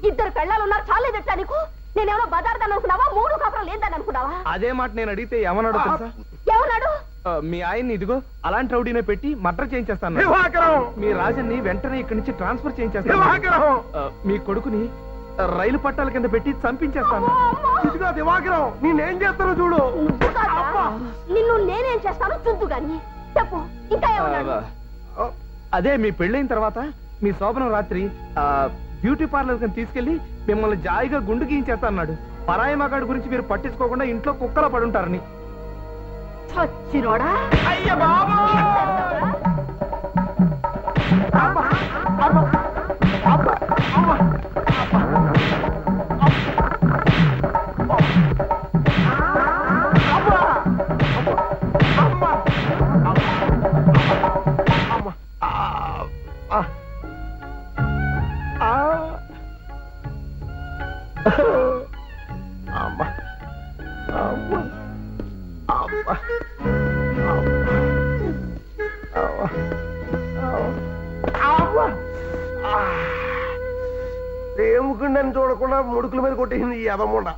ఇద్దరు పెళ్ళాలు ఉన్నారు చాలేదట్టా నీకు? నేనేమో బజార్దాన్ని అనుకున్నావా 3 కాపురం లేదని అనుకున్నావా? అదే మాట నేను అడిగితే ఏమన్నాడో తెలుసా? ఎవన్నాడు? మీ ఆయన్ని ఇదిగో అలాంటి రౌడీనే పెట్టి మర్డర్ చేయించేస్తాను. దివాకరం మీ రాజన్ని వెంటనే ఇక్కడి నుంచి ట్రాన్స్ఫర్ చేయించేస్తాను. దివాకరం మీ కొడుకుని రైలు పట్టాల కింద పెట్టి చంపించేస్తాను. ఇదిగో దివాకరం నేనేం చేస్తానో చూడు. నువ్వు కాదురా. నిన్ను నేనేం చేస్తాను చూద్దు గాని చెప్పు ఇంకా ఏమన్నాడు? అదే మీ పెళ్ళైన తర్వాత మీ శోభనం రాత్రి బ్యూటీ పార్లర్ కింద తీసుకెళ్లి మిమ్మల్ని జాయిగా గుండు గీయించేస్తా అన్నాడు. పరాయి మగాడి గురించి మీరు పట్టించుకోకుండా ఇంట్లో కుక్కలా పడుంటారని. చచ్చినోడా? అయ్య బాబు దేవుకుండని చూడకుండా ముడుకుల మీద కొట్టేసింది ఈ అదమ్మండ.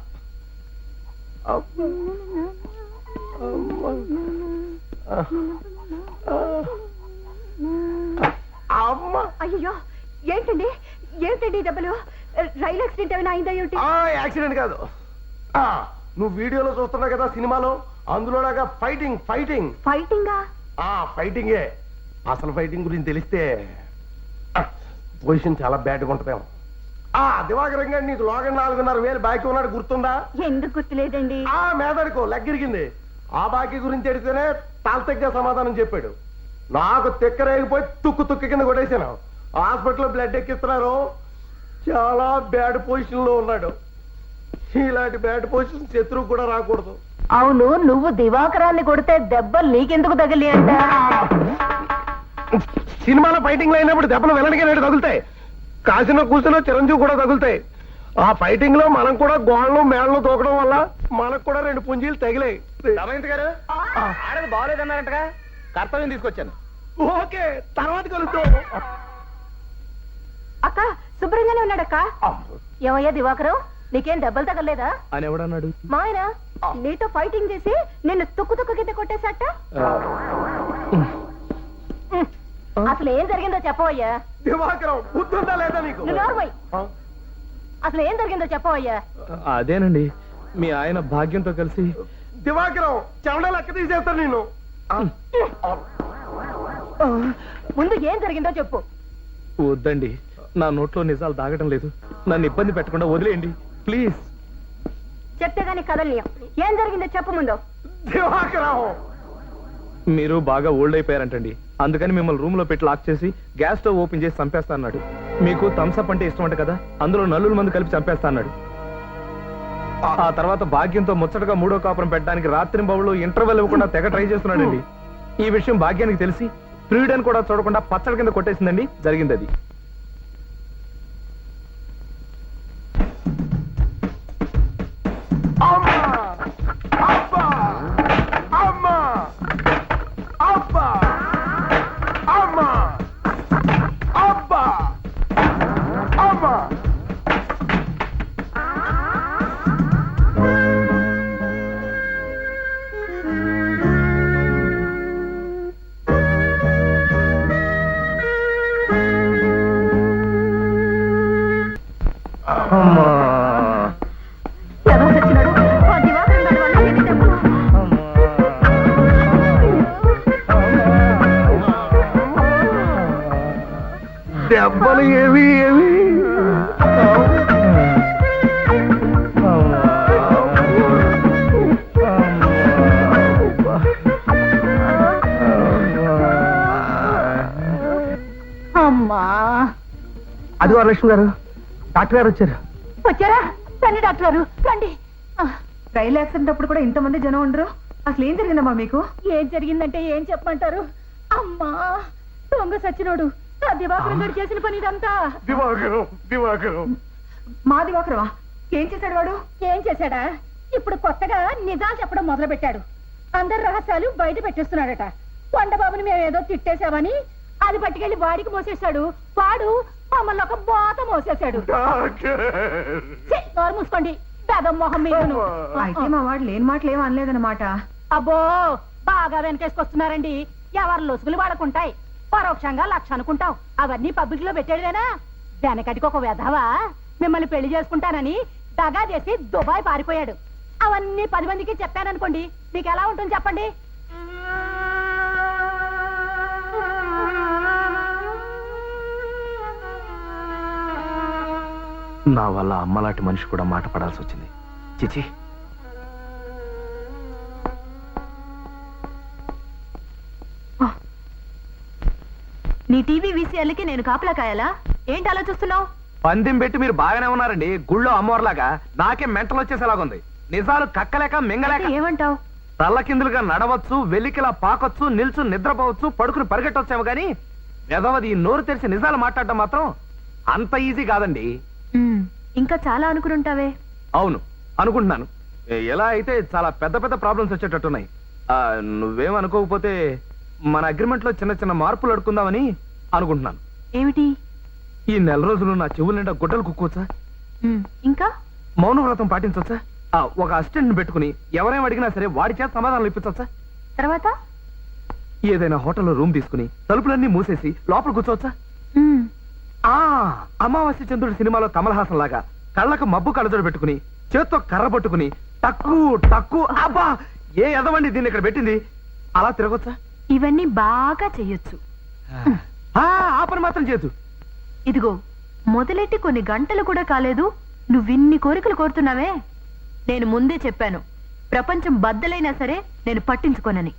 అమ్మ అయ్యో ఏంటండి ఏంటండి ఈ దెబ్బలు? రైలు యాక్సిడెంట్ ఏమైనా అయిందా ఏమిటి? యాక్సిడెంట్ కాదు. నువ్వు వీడియోలో చూస్తున్నావు కదా సినిమాలో, అందులోలాగా ఫైటింగ్ ఫైటింగ్ ఫైటింగా? ఫైటింగే. అసలు ఫైటింగ్ గురించి తెలిస్తే పొజిషన్ చాలా బ్యాడ్గా ఉంటుందేమో. దివాకరం గారు నీకు లోగన్ 4,500 బాకీ ఉన్నాడు గుర్తుందా? ఎందుకు గుర్తులేదండి? మేదడుకో లెగ్గిరిగింది. ఆ బాకీ గురించి అడిగితేనే తాల్తెగ్గా సమాధానం చెప్పాడు. నాకు తెక్కరేగిపోయి తుక్కు తుక్కు కింద కొట్టేశాను. హాస్పిటల్లో బ్లడ్ ఎక్కిస్తున్నారు. చాలా బ్యాడ్ పొజిషన్ లో ఉన్నాడు. ఇలాంటి బ్యాడ్ పొజిషన్ శత్రువు కూడా రాకూడదు. అవును, నువ్వు దివాకరాన్ని కొడితే దెబ్బలు నీకెందుకు తగిలి అంట? సినిమాలో ఫైటింగ్ లో అయినప్పుడు దెబ్బలు వెనడికి నేడు తగులుతాయి. కాసిన కూసిన చిరంజీవి కూడా తగులుతాయి. ఆ ఫైటింగ్ లో మనం కూడా గోళ్ళు మేళ్ళు తోకడం వల్ల మనకు కూడా 2 పుంజీలు తగిలాయి. గారు ఆడది బాగోలేదన్నారంటగా, కర్తవ్యం తీసుకొచ్చాను. ఓకే, తర్వాత కలుద్దాం. అక్క శుభ్రంగానే ఉన్నాడక్క. ఏమయ్యా దివాకరం, నీకేం దెబ్బలు తగలేదా అని ఎవడన్నాడు? మా ఆయన నీతో ఫైటింగ్ చేసి నిన్ను తుక్కు తుక్కు కింద కొట్టేశాట. అసలు ఏం జరిగిందో చెప్పవయ్యా. దివాకరం బుద్ధుందా లేదా నీకు? నువ్వు నోరుమోయ్. అసలు ఏం జరిగిందో చెప్పవయ్యా. అదేనండి, మీ ఆయన భాగ్యంతో కలిసి. దివాకరం చెమట లెక్క తీసేస్తాను నేను. ముందు ఏం జరిగిందో చెప్పు. వద్దండి, నా నోట్లో నిజాలు దాగటం లేదు. నన్ను ఇబ్బంది పెట్టకుండా వదిలేయండి ప్లీజ్. చెప్తే గానీ కదలియం. ఏం జరిగిందో చెప్పు ముందు. దివాకరం మీరు బాగా ఓల్డ్ అయిపోయారంటండి. అందుకని మిమ్మల్ని రూమ్ లో పెట్టి లాక్ చేసి గ్యాస్ స్టవ్ ఓపెన్ చేసి చంపేస్తా అన్నాడు. మీకు థమ్స్అప్ అంటే ఇష్టం అంట కదా, అందులో నలుగురు మంది కలిపి చంపేస్తా అన్నాడు. ఆ తర్వాత భాగ్యంతో ముచ్చటగా 3వ కాపురం పెట్టడానికి రాత్రి బౌళ్ళు ఇంటర్వెల్ ఇవ్వకుండా తెగ ట్రై చేస్తున్నాడండి. ఈ విషయం భాగ్యానికి తెలిసి ఫ్రీడన్ కూడా చూడకుండా పచ్చడి కింద కొట్టేసిందండి. జరిగింది అది. ఎవరు చచ్చినాడు? ఆ దివాకరం గారి వల్ల ఎన్ని దెబ్బలు? దెబ్బలు ఏవి ఏవి? అమ్మా అది లక్ష్మి గారు, డాక్టర్ గారు వచ్చారు. వచ్చారా? రండి డాక్టర్ గారు రండి. రైలు యాక్సిడెంట్ అప్పుడు కూడా ఇంతమంది జనం ఉండరు. అసలు ఏం జరిగిందమ్మా మీకు? ఏం జరిగిందంటే ఏం చెప్పమంటారు? అమ్మా దొంగ సచ్చినోడు. ఆ దివాకరం గారు చేసిన పని ఇదంతా. దివాకరం దివాకరం మా దివాకరమా? ఏం చేశాడు వాడు? ఏం చేశాడా? ఇప్పుడు కొత్తగా నిజాలు చెప్పడం మొదలు పెట్టాడు. అందరి రహస్యాలు బయట పెట్టేస్తున్నాడట. కొండబాబుని మేము ఏదో తిట్టేశామని అది పట్టుకెళ్లి వాడికి మోసేశాడు. వాడు మమ్మల్ని ఒక బోత మోసేశాడు. ఛీ, నోరు మూసుకోండి. మొహం మీదను. అయితే మా వాడు లేని మాటలు ఏం అనలేదన్నమాట. అబ్బో బాగా వెనకేసుకొస్తున్నారండి. ఎవరు లొసుగులు వాడుకుంటాయి, పరోక్షంగా లక్ష అనుకుంటావు. అవన్నీ పబ్లిక్ లో పెట్టేడువేనా? వెనకటికి ఒక వెధవా మిమ్మల్ని పెళ్లి చేసుకుంటానని దగా చేసి దుబాయ్ పారిపోయాడు. అవన్నీ 10 మందికి చెప్పాననుకోండి, మీకు ఎలా ఉంటుంది చెప్పండి? నా వల్ల అమ్మలాంటి మనిషి కూడా మాట పడాల్సి వచ్చింది. చిచి, నీ టీవీ వీసీఎల్కి నేను కాపలా కాయాలా? ఏంటి అలా చూస్తున్నావు? పందెం పెట్టి మీరు బాగానే ఉన్నారండి. గుళ్ళో అమ్మోర్లాగా నాకే మెంటలు వచ్చేసేలాగుంది. నిజాలు కక్కలేక మింగలేక ఏమంటావు? తల్లకిందులుగా నడవచ్చు, వెలికిలా పాకొచ్చు, నిల్చు నిద్రపోవచ్చు, పడుకుని పరిగెట్టొచ్చాము గాని ఎదవది ఈ నోరు తెరిచి నిజాలు మాట్లాడటం మాత్రం అంత ఈజీ కాదండి. ఇంకా చాలా అనుకుంటావే. అవును, అనుకుంటున్నాను. ఎలా అయితే చాలా పెద్ద పెద్ద ప్రాబ్లమ్స్ వచ్చేటట్టున్నాయి. నువ్వేం అనుకోకపోతే మన అగ్రిమెంట్ లో చిన్న చిన్న మార్పులు అడుకుందామని అనుకుంటున్నాను. ఏమిటి? ఈ నెల రోజులు నా చెవుల నిండా గుడ్డలు కుక్కోవచ్చా? ఇంకా మౌనవ్రతం పాటించవచ్చా? ఒక అసిస్టెంట్ పెట్టుకుని ఎవరేం అడిగినా సరే వాడి చేత సమాధానం ఇప్పించవచ్చా? తర్వాత ఏదైనా హోటల్లో రూమ్ తీసుకుని తలుపులన్నీ మూసేసి లోపల కూర్చోవచ్చా? అమావాస్య చంద్రుడి సినిమాలో కమల్ హాసన్ లాగా కళ్ళకు మబ్బు కళ్ళజోడు పెట్టుకుని చేత్తో కర్ర పట్టుకుని టక్కు టక్కు, అబ్బా ఏ ఎదవండి దీన్ని ఇక్కడ పెట్టింది, అలా తిరగొచ్చా? ఇవన్నీ బాగా చెయ్యొచ్చు. ఆ పని మాత్రం చేయొచ్చు. ఇదిగో మొదలెట్టి కొన్ని గంటలు కూడా కాలేదు, నువ్విన్ని కోరికలు కోరుతున్నావే. నేను ముందే చెప్పాను, ప్రపంచం బద్దలైనా సరే నేను పట్టించుకోనని.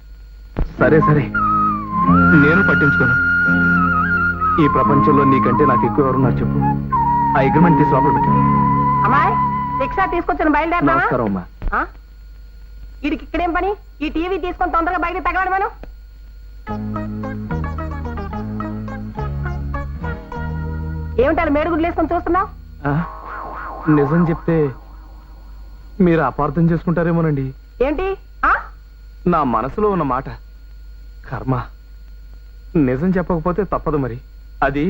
సరే సరే, నేను పట్టించుకోను. ఈ ప్రపంచంలో నీకంటే నాకు ఎక్కువ ఎవరున్నారు చెప్పు. ఆ అగ్రిమెంట్ తీసి లోపల పెట్టు. అమ్మాయి రిక్షా తీసుకొచ్చిన బయలుదేరా. నమస్కారం అమ్మా. వీడికి ఇక్కడేం పని? ఈ టీవీ తీసుకొని తొందరగా బయటకు తగలడు. మనం ఏమిటారు మేడుగుడ్లు వేసుకొని చూస్తున్నావు? నిజం చెప్తే మీరు అపార్థం చేసుకుంటారేమోనండి. ఏంటి? నా మనసులో ఉన్న మాట కర్మ. నిజం చెప్పకపోతే తప్పదు మరి. అది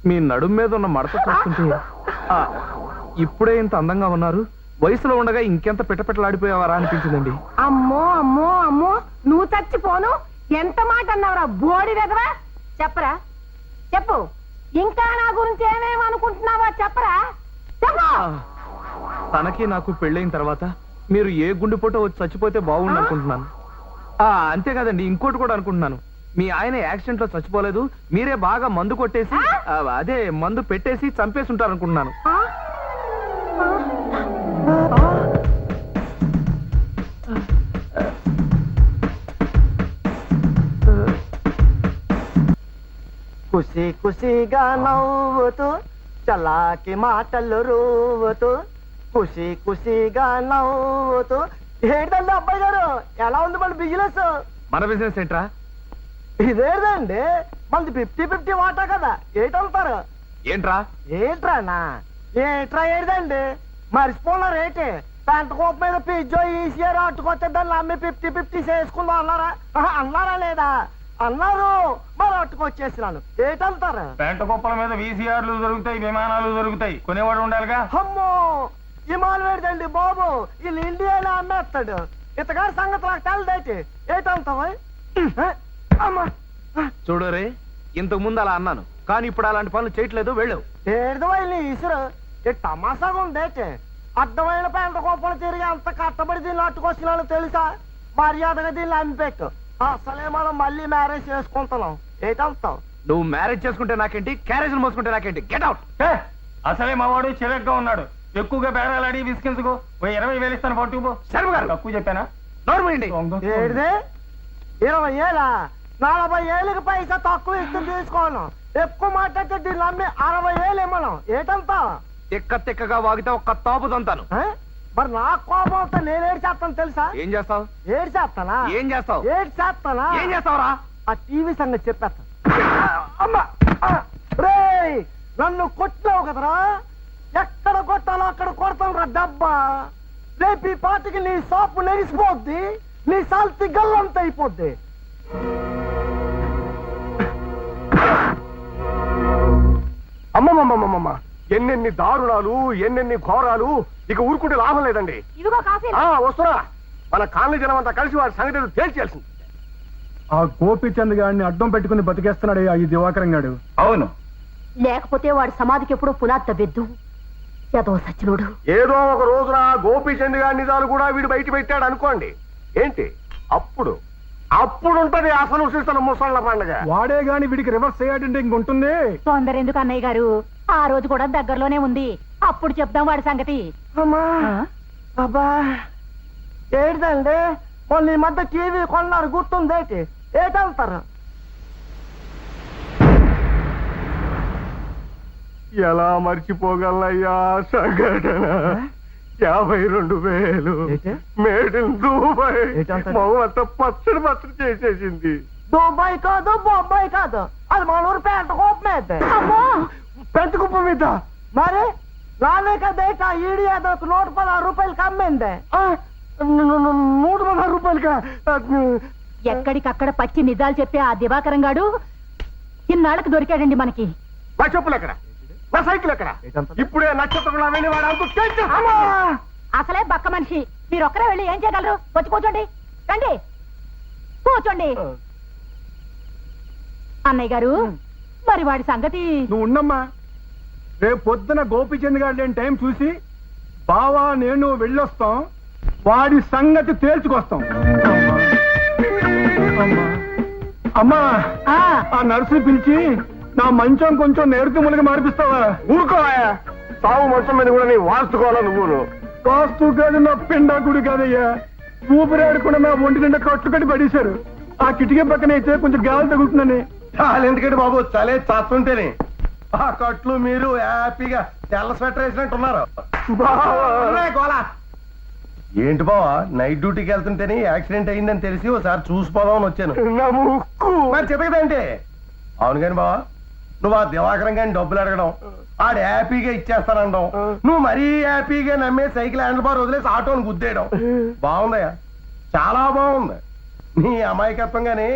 మీ నడుం మీద ఉన్న మడత చూస్తుంటే ఇప్పుడే ఇంత అందంగా ఉన్నారు, వయసులో ఉండగా ఇంకెంత పిట్టపిట్టలాడిపోయావారా అనిపించిందండి. అమ్మో అమ్మో అమ్మో, నువ్వు చచ్చిపోను. ఎంత మాట అన్నావురా బోడి దగ్గర? చెప్పరా, చెప్పు. ఇంకా నా గురించి ఏమేమి అనుకుంటున్నావా చెప్పరా, చెప్పు. తనకి నాకు పెళ్ళైన తర్వాత మీరు ఏ గుండెపోటో వచ్చి చచ్చిపోతే బాగుండు అనుకుంటున్నాను. అంతేకాదండి, ఇంకోటి కూడా అనుకుంటున్నాను. మీ ఆయన యాక్సిడెంట్ లో చచ్చిపోలేదు, మీరే బాగా మందు కొట్టేసి అదే మందు పెట్టేసి చంపేసి ఉంటారు అనుకుంటున్నాను. కుసి కుసిగా నవ్వుతూ చలాకి మాటలు రూవుతూ కుసి కుసిగా నవ్వుతూ. ఏంటండి అబ్బాయి గారు, ఎలా ఉంది మన బిజినెస్? మన బిజినెస్ ఏంట్రా? ఇదేదండి మనది 50-50 వాటా కదా, ఏటంటారు? ఏంట్రా? ఏంట్రానా? ఏంట్రా ఏదండి మర్చిపోన్నారు ఏంటి? పెంట కోప మీద పిజ్జో ఈసీఆర్ అట్టుకొస్తే దాన్ని అమ్మి 50-50 చేసుకుందాం అన్నారా? అన్నారా లేదా? అన్నారు, మరి అట్టుకొచ్చేసినాను. ఏటంటారు? పెంట కుప్పల మీద వీసీఆర్లు దొరుకుతాయి, విమానాలు దొరుకుతాయి, కొనేవాడు ఉండాలిగా. అమ్మో విమానం వేడదండి బాబు, వీళ్ళు ఇండియాలో అమ్మేస్తాడు. ఇతగారి సంగతి నాకు తెలదేటి. ఏటంటావా? అమ్మా చూడు రే, ఇంతకు ముందు అలా అన్నాను, కానీ ఇప్పుడు అలాంటి పనులు చేయట్లేదు. వెళ్ళు. ఏడుదవైన ఈసురు ఈ తమాసాగా ఉందేటి. అడ్డమైన పెంట కోపలు తిరిగి అంత కట్టబడి దీన్ని అట్టుకొచ్చినాను తెలుసా? మర్యాదగా దీన్ని అమ్మిపెట్టు. అసలే మనం మళ్ళీ మ్యారేజ్ చేసుకుంటున్నాం. ఏటంటావు? నువ్వు మ్యారేజ్ చేసుకుంటే నాకేంటి, క్యారేజ్ మోసుకుంటే నాకేంటి? Get out. అసలే మావాడు చిరగ్గా ఉన్నాడు. ఎక్కువగా బేరాలాడి విసికించుకో. 20,000 ఇస్తాను, పట్టుకుపో. శర్మ గారు, తక్కువ చెప్పానా? నోర్మండి. ఏడిదే 20 ఏళ్ళ 40 ఏళ్ళకి పైసా తక్కువ ఇస్తుంది తీసుకోను. ఎక్కువ మాట్లాడితే దీన్ని అమ్మి 60 ఏళ్ళు ఇమ్మను. ఏటంతా? తిక్కగా వాగితే ఒక్క తాపు తంతాను. మరి నా కోపం వస్తే నేను ఏడు చేస్తాను తెలుసా? ఏం చేస్తావు? ఏడు చేస్తానా? ఏం చేస్తావు? ఏడు చేస్తానా? ఏం చేస్తావురా? ఆ టీవీ సంగతి చెప్పేస్తా. అమ్మా రేయ్, నన్ను కొట్టావు కదరా, ఎక్కడ కొట్టాలో అక్కడ కొడతాను రా డబ్బా. రేపు ఈ పాటికి నీ షాపు నెరిసిపోద్ది, నీ సాల్తి గల్లంత అయిపోద్ది. అమ్మమ్మమ్మమ్మమ్మ, ఎన్నెన్ని దారుణాలు, ఎన్నెన్ని ఘోరాలు ఇక ఊరుకుంటే లాభం లేదండి. ఇదిగో కాఫీ. వస్తున్నా. మన కాలనీ జనం అంతా కలిసి వారి సంగతి తేల్చేయాల్సింది. ఆ గోపీచంద్ గారిని అడ్డం పెట్టుకుని బతికేస్తున్నాడు ఈ దివాకరం గాడు. అవును, లేకపోతే వాడి సమాధికి ఎప్పుడో పునాది తవ్వెద్దు. ఏదో సచ్చినోడు. ఏదో ఒక రోజున గోపీచంద్ గారి నిజాలు కూడా వీడు బయట పెట్టాడు అనుకోండి. ఏంటి అప్పుడుంటది అసలు శిస్తున్న ముసళ్ళ పండుగ. వాడే గాని వీడికి రివర్స్ అయ్యాడంటే ఇంకొంటుంది. తొందర ఎందుకు అన్నయ్య గారు? ఆ రోజు కూడా దగ్గరలోనే ఉంది. అప్పుడు చెప్దాం వాడి సంగతి. అమ్మా అబ్బా ఏడుదండి. మొన్న ఈ మధ్య టీవీ కొన్నారు గుర్తుందేటి? ఏటంటారు? ఎలా మర్చిపోగలయ్యా సంఘటన. 52,000 మేడ్ ఇన్ దుబాయ్. మొగంతా పచ్చడి చేసేసింది. దుబాయ్ కాదు బొంబాయి కాదు, అది మన ఊరు పెంట కుప్ప మీద. పెంట కుప్ప మీద మరి రాలే కదా ఈడి ఏదో 116 రూపాయలకి అమ్మింది. 116 రూపాయలుగా? ఎక్కడికక్కడ పచ్చి నిజాలు చెప్పే ఆ దివాకరం గాడు ఇన్నాళ్ళకి దొరికాడండి మనకి. నా చెప్పులు ఎక్కడ? నా సైకిల్ ఎక్కడ? ఇప్పుడే నక్షత్రం వెళ్ళి వాడు అసలే బక్క మనిషి. మీరు ఒక్కరే వెళ్ళి ఏం చేయగలరు? వచ్చి కూర్చోండి. రండి కూర్చోండి. అన్నయ్య గారు, మరి వాడి సంగతి? నువ్వు ఉండమ్మా. రేపు పొద్దున గోపీచంద్ గారు లేని టైం చూసి బావా నేను వెళ్ళొస్తాం, వాడి సంగతి తేల్చుకొస్తాం. అమ్మా ఆ నర్సుని పిలిచి నా మంచం కొంచెం నేరుకు ములిగి మార్పిస్తావా? ఊరుకోవా. సాగు మంచం మీద కూడా నీ వాస్తుకోవాలా నువ్వును? వాస్తు కాదు, నా పిండాకుడు కాదయ్యా. ఊపిరాడకుండా నా ఒంటి నిండా కట్లు కట్టి పడేశారు. ఆ కిటికీ పక్కన అయితే కొంచెం గాలి తగులుతుందని. చాలు ఎందుకంటే బాబు, చలే చాస్తుంటేనే ఆ కట్లు మీరు హ్యాపీగా తెల్ల స్వెటర్ వేసినట్టున్నారు. ఏంటి బావా, నైట్ డ్యూటీకి వెళ్తుంటేనే యాక్సిడెంట్ అయిందని తెలిసి ఒకసారి చూసిపోదామని వచ్చాను. మరి చెప్పదంటే అవును కాని బావా, నువ్వు ఆ దివాకరం కానీ డబ్బులు అడగడం, ఆడు హ్యాపీగా ఇచ్చేస్తానండం, నువ్వు మరీ హ్యాపీగా నమ్మే సైకిల్ హ్యాండిల్ బార్ వదిలేసి ఆటోని గుద్దేయడం బాగుందయ్యా, చాలా బాగుంది. నీ అమాయకత్వంగానే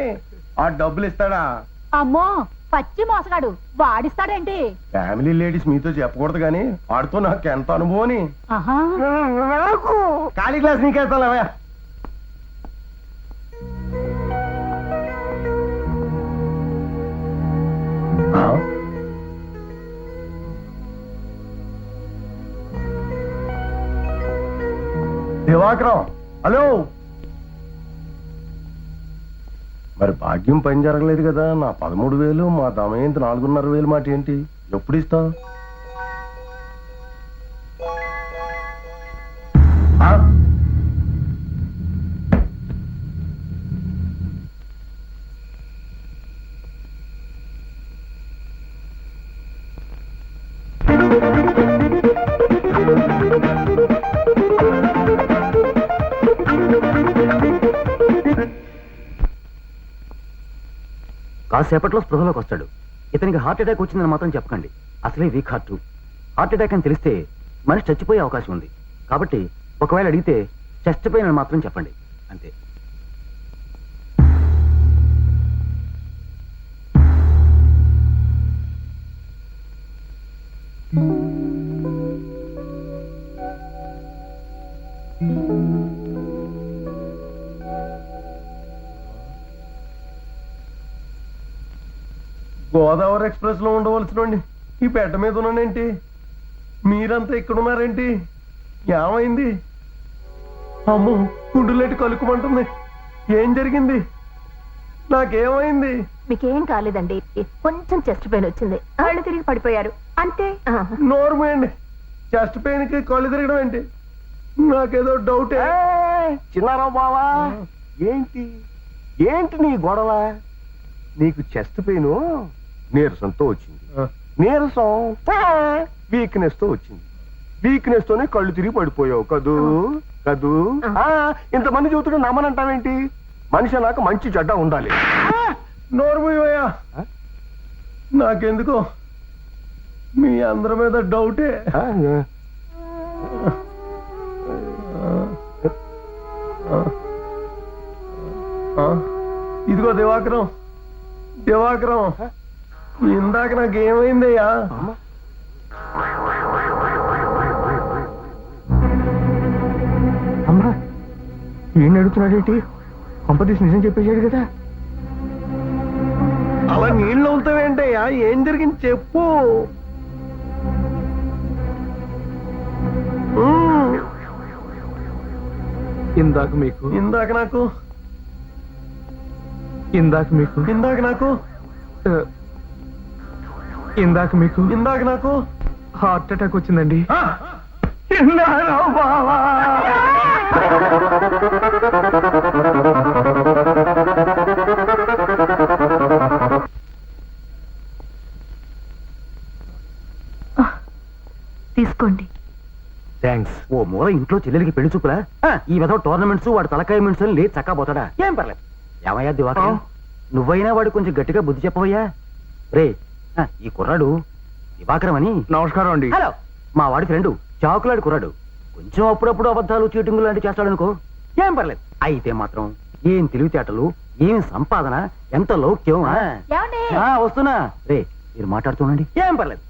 ఆ డబ్బులు ఇస్తాడా? అమ్మో పచ్చి మోసగాడు, వాడిస్తాడేంటి? ఫ్యామిలీ లేడీస్ మీతో చెప్పకూడదు కానీ వాడితో నాకు ఎంత అనుభవం. ఖాళీ క్లాస్ నీకేస్తావా? దివాకరం, హలో. మరి భాగ్యం పని జరగలేదు కదా. నా 13,000, మా దమయంతి 4,500 మాట ఏంటి? ఎప్పుడు ఇస్తావు? కాసేపట్లో స్పృహలోకి వస్తాడు. ఇతనికి హార్ట్ అటాక్ వచ్చిందని మాత్రం చెప్పకండి. అసలే వీక్ హార్ట్ అటాక్ అని తెలిస్తే మనిషి చచ్చిపోయే అవకాశం ఉంది. కాబట్టి ఒకవేళ అడిగితే చెస్ట్ పెయిన్ అని మాత్రం చెప్పండి, అంతే. గోదావరి ఎక్స్ప్రెస్ లో ఉండవలసినండి ఈ పెట్ట మీద ఉన్నానేంటి? మీరంతా ఇక్కడున్నారేంటి? ఏమైంది? అమ్మో, గుండులేటి కలుక్కుమంటుంది. ఏం జరిగింది? నాకేమైంది? మీకేం కాలేదండి, కొంచెం చెస్ట్ పెయిన్ వచ్చింది. కళ్ళు తిరిగి పడిపోయారు అంతే. నోర్మేండి, చెస్ట్ పెయిన్ కి కళ్ళు తిరగడం ఏంటి? నాకేదో డౌటే. చిన్నారావు బావా, ఏంటి నీ గొడవ? నీకు చెస్ట్ పెయిన్ నీరసంతో వచ్చింది, నీరసం వీక్నెస్ తో వచ్చింది, వీక్నెస్ తోనే కళ్ళు తిరిగి పడిపోయావు కదూ. ఇంతమంది చూస్తుంటే నమ్మనంటావేంటి? మనిషి నాకు మంచి చెడ్డ ఉండాలి. నోరుమోయ్యా, నాకెందుకో మీ అందరి మీద డౌటే. ఇదిగో దివాకరం, ఇందాక నాకేమైందయ్యా? ఏం అడుగుతున్నాడేంటి? కొంపతీసి నిజం చెప్పేశాడు కదా. అలా నీళ్ళు అవుతావేంటయ్యా? ఏం జరిగింది చెప్పు. ఇందాక మీకు ఇందాక నాకు ఆ, ఇందాక నాకు హార్ట్ అటాక్ వచ్చిందండి. ఇందాక బావా. తీసుకోండి. థ్యాంక్స్. ఓ మూల ఇంట్లో చెల్లెలికి పెళ్లి చూపులా? ఈ విధంగా టోర్నమెంట్స్ వాడు తలకాయ మింట్స్ లేదు చక్కా పోతాడా? ఏం పర్లేదు. ఏమయ్యా దివాకర్, నువ్వైనా వాడు కొంచెం గట్టిగా బుద్ధి చెప్పవయ్యా. రే, ఈ కుర్రాడు దివాకరం అని. నమస్కారం అండి. హలో, మా వాడి ఫ్రెండు చాకులాడి కుర్రాడు. కొంచెం అప్పుడప్పుడు అబద్ధాలు చీటింగులు లాంటివి చేస్తాడనుకో, ఏం పర్లేదు. అయితే మాత్రం ఏం తెలివితేటలు, ఏం సంపాదన, ఎంత లౌక్యం. వస్తున్నా. రే, మీరు మాట్లాడుతుండండి, ఏం పర్లేదు.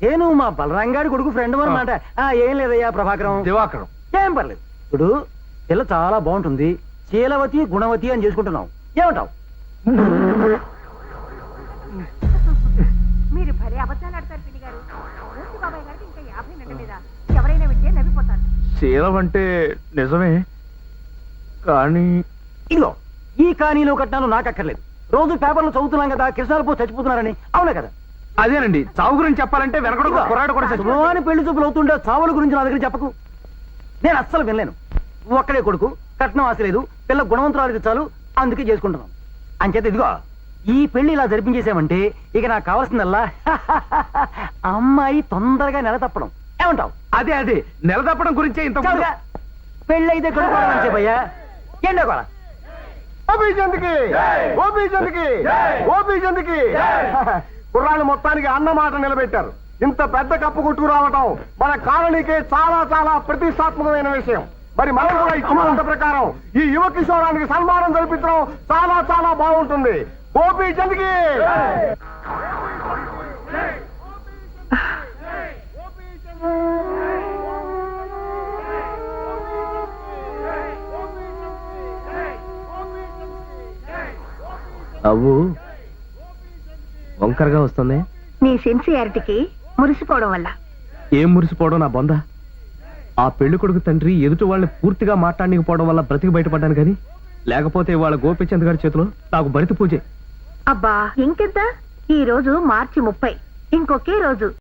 ఏ నువ్వు మా బలరంగాడి కొడుకు ఫ్రెండ్ అనమాట. ఏం లేదయ్యా ప్రభాకరం. దివాకరం. ఏం పర్లేదు. ఇప్పుడు పిల్ల చాలా బాగుంటుంది, శీలవతి గుణవతి అని చేసుకుంటున్నావు. ఏమంటావు? మీరు భలే అబద్ధాలు ఆడతారు పిన్ని గారు. మూర్తి బాబాయ్ గారికి ఇంకా 50 నిండలేదా? ఎవరైనా వింటే నవ్విపోతారు. శీలం అంటే నిజమే, కానీ ఇదిగో ఈ కానీలో కట్నాలు నాకు అక్కర్లేదు. రోజు పేపర్లు చదువుతున్నాం కదా కృష్ణాలపో చచ్చిపోతున్నారని. అవునా కదా? అదేనండి. చావు గురించి చెప్పాలంటే వెనకడు కుర్రాడు కూడా చచ్చిపోయాడు. అని పెళ్లి చూపులు అవుతుండే చావుల గురించి నా దగ్గర చెప్పకు. నేను అస్సలు వినలేను. ఒక్కడే కొడుకు, కట్నం ఆశ లేదు, పిల్ల గుణవంతురాలకి చాలు, అందుకే చేసుకుంటున్నాం. అంచేత ఇదిగో ఈ పెళ్లి ఇలా జరిపించేసామంటే ఇక నాకు కావాల్సిందల్లా అమ్మాయి తొందరగా నెల తప్పడం. ఏమంటావు? అదే అదే నెల తప్పడం గురించే ఇంత పెళ్లి అయితే కొడుకోవాలని చెప్పయ్యా. ఏంటో కూడా కుర్రాళ్ళు మొత్తానికి అన్న మాట నిలబెట్టారు. ఇంత పెద్ద కప్పు కొట్టుకు రావటం మన కాలనీకే చాలా చాలా ప్రతిష్టాత్మకమైన విషయం. మరి మనం కూడా ఇచ్చిన ప్రకారం ఈ యువ కిషోరానికి సన్మానం జరిపించడం చాలా చాలా బాగుంటుంది. గోపీచంద్కి నవ్వు వంకరగా వస్తుంది. నీ సిన్సియారిటీకి మురిసిపోవడం వల్ల. ఏం మురిసిపోవడం నా బొంద. ఆ పెళ్లి కొడుకు తండ్రి ఎదుటి వాళ్ళని పూర్తిగా మాట్లాడకపోవడం వల్ల బ్రతికి బయటపడ్డాను కానీ లేకపోతే వాళ్ళ గోపీచంద్ గారి చేతిలో నాకు బరితి పూజే. అబ్బా ఇంకెంత. ఈ రోజు మార్చి 30, ఇంకొకే రోజు